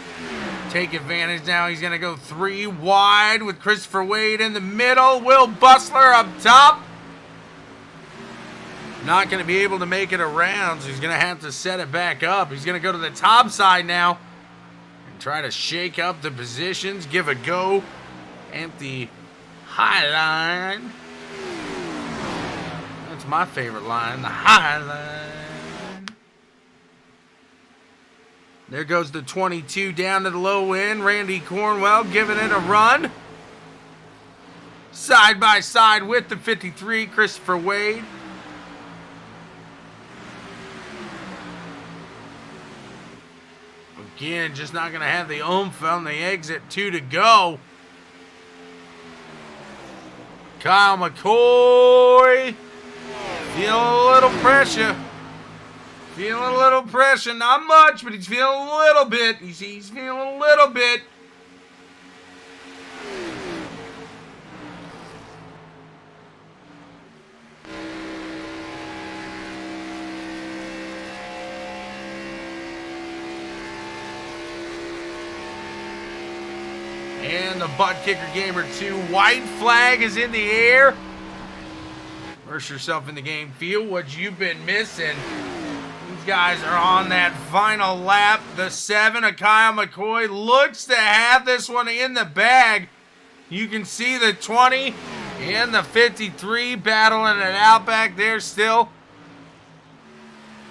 take advantage. Now he's going to go 3 wide with Christopher Wade in the middle. Will Bustler up top. Not going to be able to make it around, so he's going to have to set it back up. He's going to go to the top side now and try to shake up the positions. Give a go at the high line. That's my favorite line, the high line. There goes the 22 down to the low end. Randy Cornwell giving it a run. Side by side with the 53, Christopher Wade. Again, just not going to have the oomph on the exit. 2 to go. Kyle McCoy feeling a little pressure. Feeling a little pressure, not much, but he's feeling a little bit. He's feeling a little bit. And the ButtKicker Gamer 2 white flag is in the air. Immerse yourself in the game. Feel what you've been missing. Guys are on that final lap. The 7 of Kyle McCoy looks to have this one in the bag. You can see the 20 and the 53 battling it out back there still.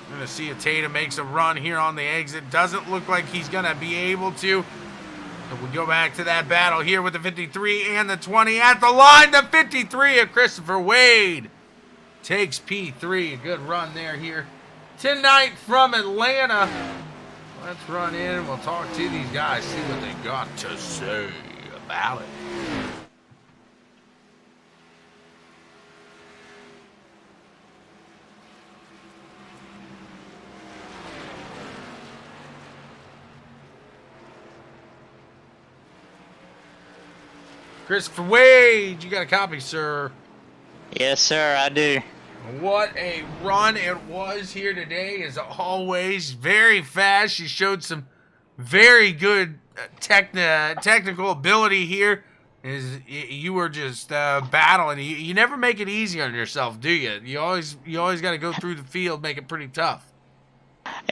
I'm going to see if Tatum makes a run here on the exit. Doesn't look like he's going to be able to. But we go back to that battle here with the 53 and the 20 at the line. The 53 of Christopher Wade takes P3. A good run there here tonight from Atlanta. Let's run in and we'll talk to these guys, see what they got to say about it. Christopher Wade, you got a copy, sir? Yes, sir, I do. What a run it was here today, as always. Very fast. You showed some very good technical ability here. You were just battling. You never make it easy on yourself, do you? You always got to go through the field, make it pretty tough.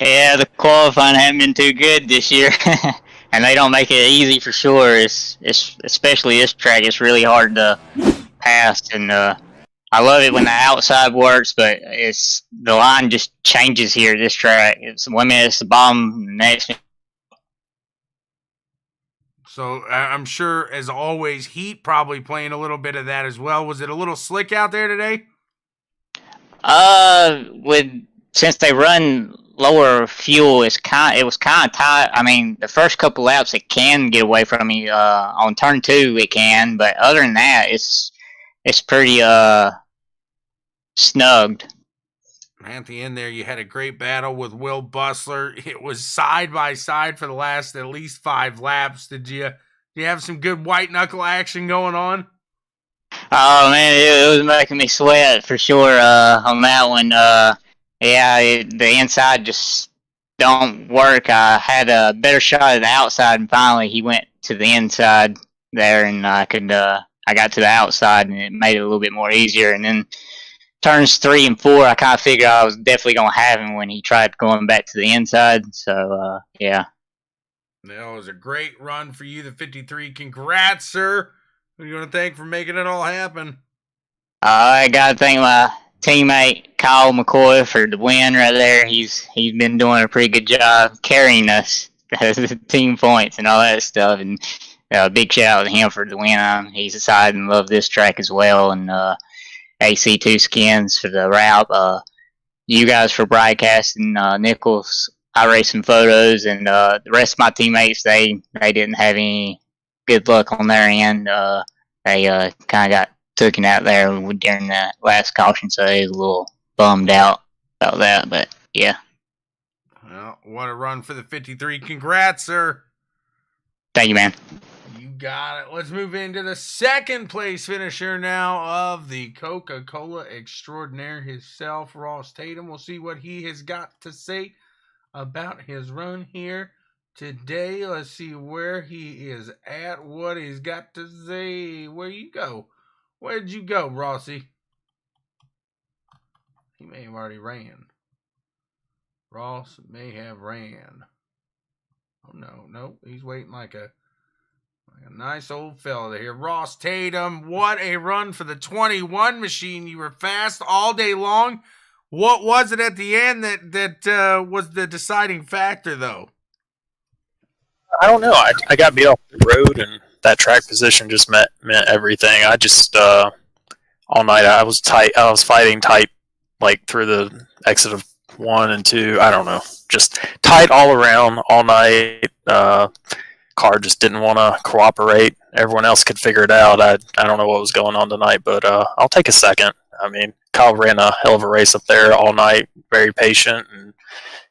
Yeah, the qualifying hasn't been too good this year, and they don't make it easy for sure. It's especially this track. It's really hard to pass, and I love it when the outside works, but the line just changes here. This track, it's 1 minute it's the BAUM, next. So I'm sure, as always, heat probably playing a little bit of that as well. Was it a little slick out there today? Since they run lower fuel, it was kind of tight. I mean, the first couple laps it can get away from me. On turn 2 it can, but other than that, it's pretty snugged. At the end there, you had a great battle with Will Bustler. It was side by side for the last at least 5 laps. Did you have some good white knuckle action going on? Oh man, it was making me sweat for sure on that one. The inside just don't work. I had a better shot at the outside, and finally he went to the inside there, and I got to the outside, and it made it a little bit more easier. And then turns 3 and 4, I kind of figured I was definitely going to have him when he tried going back to the inside. So, yeah. That was a great run for you, the 53. Congrats, sir. Who are you going to thank for making it all happen? I got to thank my teammate, Kyle McCoy, for the win right there. He's been doing a pretty good job carrying us, team points and all that stuff. And big shout out to him for the win. He's decided to love this track as well. And AC2 Skins for the route. You guys for broadcasting. Nichols, I raced some photos, and the rest of my teammates, they didn't have any good luck on their end. They kind of got taken out there during that last caution, so they was a little bummed out about that. But yeah. Well, what a run for the 53. Congrats, sir. Thank you, man. You got it. Let's move into the second place finisher now of the Coca-Cola extraordinaire himself, Ross Tatum. We'll see what he has got to say about his run here today. Let's see where he is at, what he's got to say. Where you go? Where'd you go, Rossi? He may have already ran. Ross may have ran. Oh, no, he's waiting like a nice old fella here. Ross Tatum, what a run for the 21 machine. You were fast all day long. What was it at the end that was the deciding factor, though? I don't know. I got beat off the road, and that track position just meant everything. I just all night I was tight. I was fighting tight, like through the exit of 1 and 2. I don't know, just tight all around all night. Car just didn't want to cooperate. Everyone else could figure it out. I don't know what was going on tonight, but I'll take a second. I mean, Kyle ran a hell of a race up there all night, very patient, and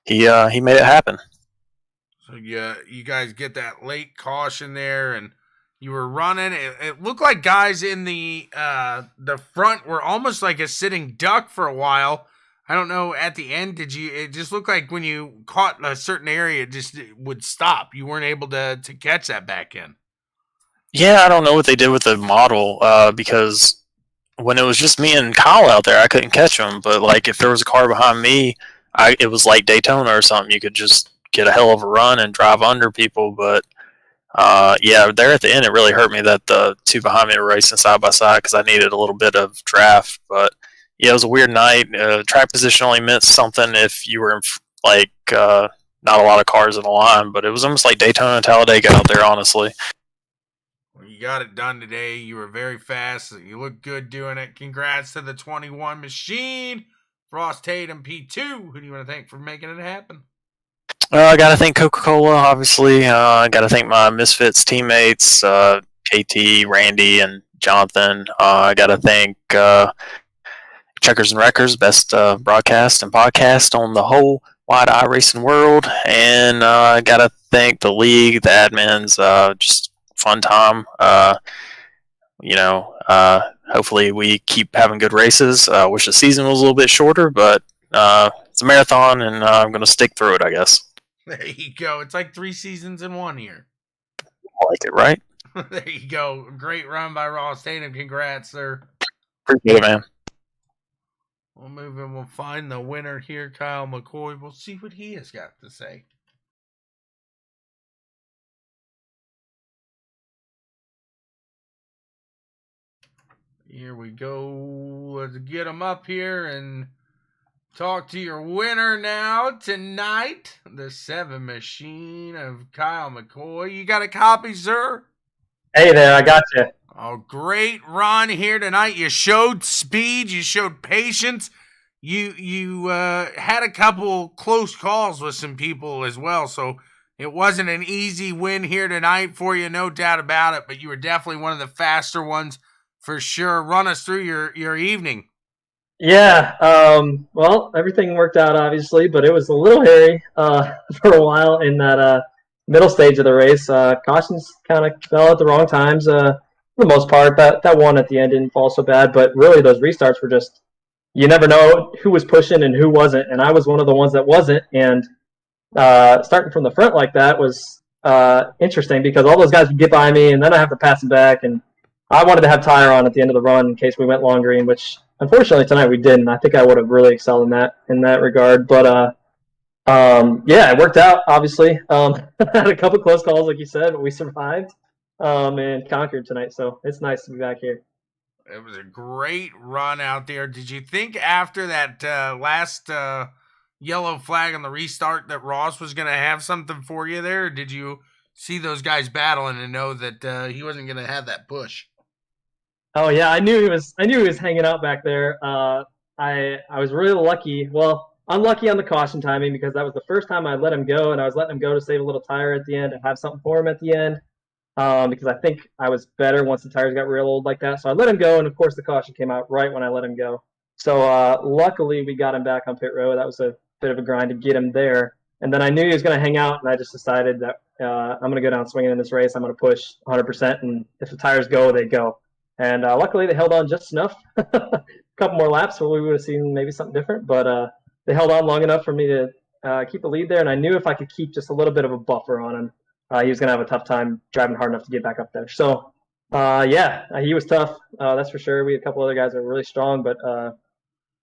he made it happen. So you guys get that late caution there, and you were running. It looked like guys in the front were almost like a sitting duck for a while. I don't know, at the end, it just looked like when you caught a certain area, it just would stop. You weren't able to catch that back in. Yeah, I don't know what they did with the model, because when it was just me and Kyle out there, I couldn't catch them. But like if there was a car behind me, it was like Daytona or something. You could just get a hell of a run and drive under people. But yeah, there at the end, it really hurt me that the two behind me were racing side by side because I needed a little bit of draft. But yeah, it was a weird night. Track position only meant something if you were in, like not a lot of cars in the line, but it was almost like Daytona and Talladega out there, honestly. Well, you got it done today. You were very fast. You look good doing it. Congrats to the 21 machine. Frost Tatum P2. Who do you want to thank for making it happen? I got to thank Coca-Cola, obviously. I got to thank my Misfits teammates, KT, Randy, and Jonathan. I got to thank Checkers and Wreckers, best broadcast and podcast on the whole wide iRacing world. And I got to thank the league, the admins, just fun time. Hopefully we keep having good races. Wish the season was a little bit shorter, but it's a marathon, and I'm going to stick through it, I guess. There you go. It's like 3 seasons in 1 year. I like it, right? There you go. Great run by Ross Tatum. Congrats, sir. Appreciate it, man. We'll move and we'll find the winner here, Kyle McCoy. We'll see what he has got to say. Here we go. Let's get him up here and talk to your winner now tonight. The 7 machine of Kyle McCoy. You got a copy, sir? Hey there, I got you. Oh, great run here tonight. You showed speed. You showed patience. You had a couple close calls with some people as well, so it wasn't an easy win here tonight for you, no doubt about it, but you were definitely one of the faster ones for sure. Run us through your evening. Yeah, well, everything worked out, obviously, but it was a little hairy for a while in that middle stage of the race. Cautions kind of fell at the wrong times for the most part. That one at the end didn't fall so bad, but really those restarts were just, you never know who was pushing and who wasn't, and I was one of the ones that wasn't, and starting from the front like that was interesting because all those guys would get by me, and then I have to pass them back, and I wanted to have tire on at the end of the run in case we went long green, which unfortunately tonight we didn't. I think I would have really excelled in that regard, but yeah, it worked out, obviously. Had a couple close calls, like you said, but we survived and conquered tonight, so it's nice to be back here. It was a great run out there. Did you think after that last yellow flag on the restart that Ross was going to have something for you there? Or did you see those guys battling and know that he wasn't going to have that push? Oh yeah, I knew he was hanging out back there. I was really lucky. Well, unlucky on the caution timing because that was the first time I let him go, and I was letting him go to save a little tire at the end and have something for him at the end. Because I think I was better once the tires got real old like that. So I let him go, and of course the caution came out right when I let him go. So luckily we got him back on pit road. That was a bit of a grind to get him there. And then I knew he was going to hang out, and I just decided that I'm going to go down swinging in this race. I'm going to push 100%, and if the tires go, they go. And luckily they held on just enough. A couple more laps where we would have seen maybe something different, but they held on long enough for me to keep the lead there, and I knew if I could keep just a little bit of a buffer on him, he was going to have a tough time driving hard enough to get back up there. So, yeah, he was tough, that's for sure. We had a couple other guys that were really strong, but in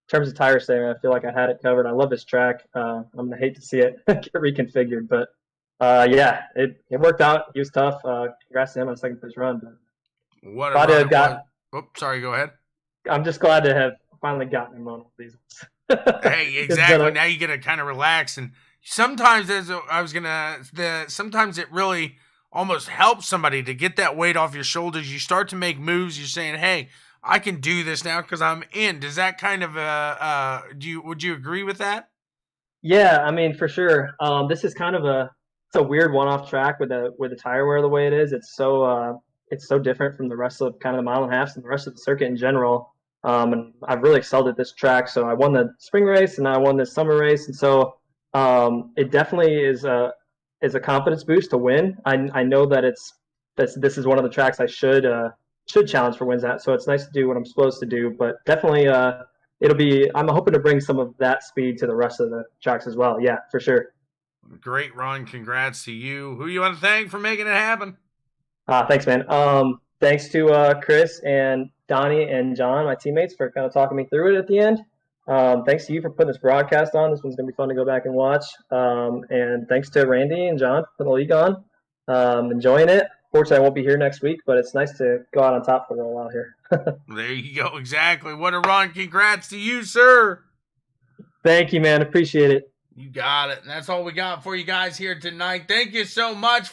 terms of tire saving, I feel like I had it covered. I love this track. I'm going to hate to see it get reconfigured, but yeah, it worked out. He was tough. Congrats to him on second place run. But what a run. Oops, sorry, go ahead. I'm just glad to have finally gotten him on one of these ones. Hey, exactly. Now you get to kind of relax, and sometimes sometimes it really almost helps somebody to get that weight off your shoulders. You start to make moves. You're saying, "Hey, I can do this now because I'm in." Does that kind of would you agree with that? Yeah, I mean for sure. This is kind of it's a weird one-off track with the tire wear the way it is. It's so different from the rest of kind of the mile and a half and the rest of the circuit in general. And I've really excelled at this track. So I won the spring race and I won this summer race, and so it definitely is a confidence boost to win. I know that this is one of the tracks I should challenge for wins at. So it's nice to do what I'm supposed to do, but definitely I'm hoping to bring some of that speed to the rest of the tracks as well. Yeah, for sure. Great run. Congrats to you. Who you want to thank for making it happen? Thanks, man. Thanks to Chris and Donnie and John, my teammates, for kind of talking me through it at the end. Thanks to you for putting this broadcast on. This one's going to be fun to go back and watch. And thanks to Randy and John for putting the league on. Enjoying it. Fortunately, I won't be here next week, but it's nice to go out on top for a little while here. There you go. Exactly. What a run. Congrats to you, sir. Thank you, man. Appreciate it. You got it. And that's all we got for you guys here tonight. Thank you so much.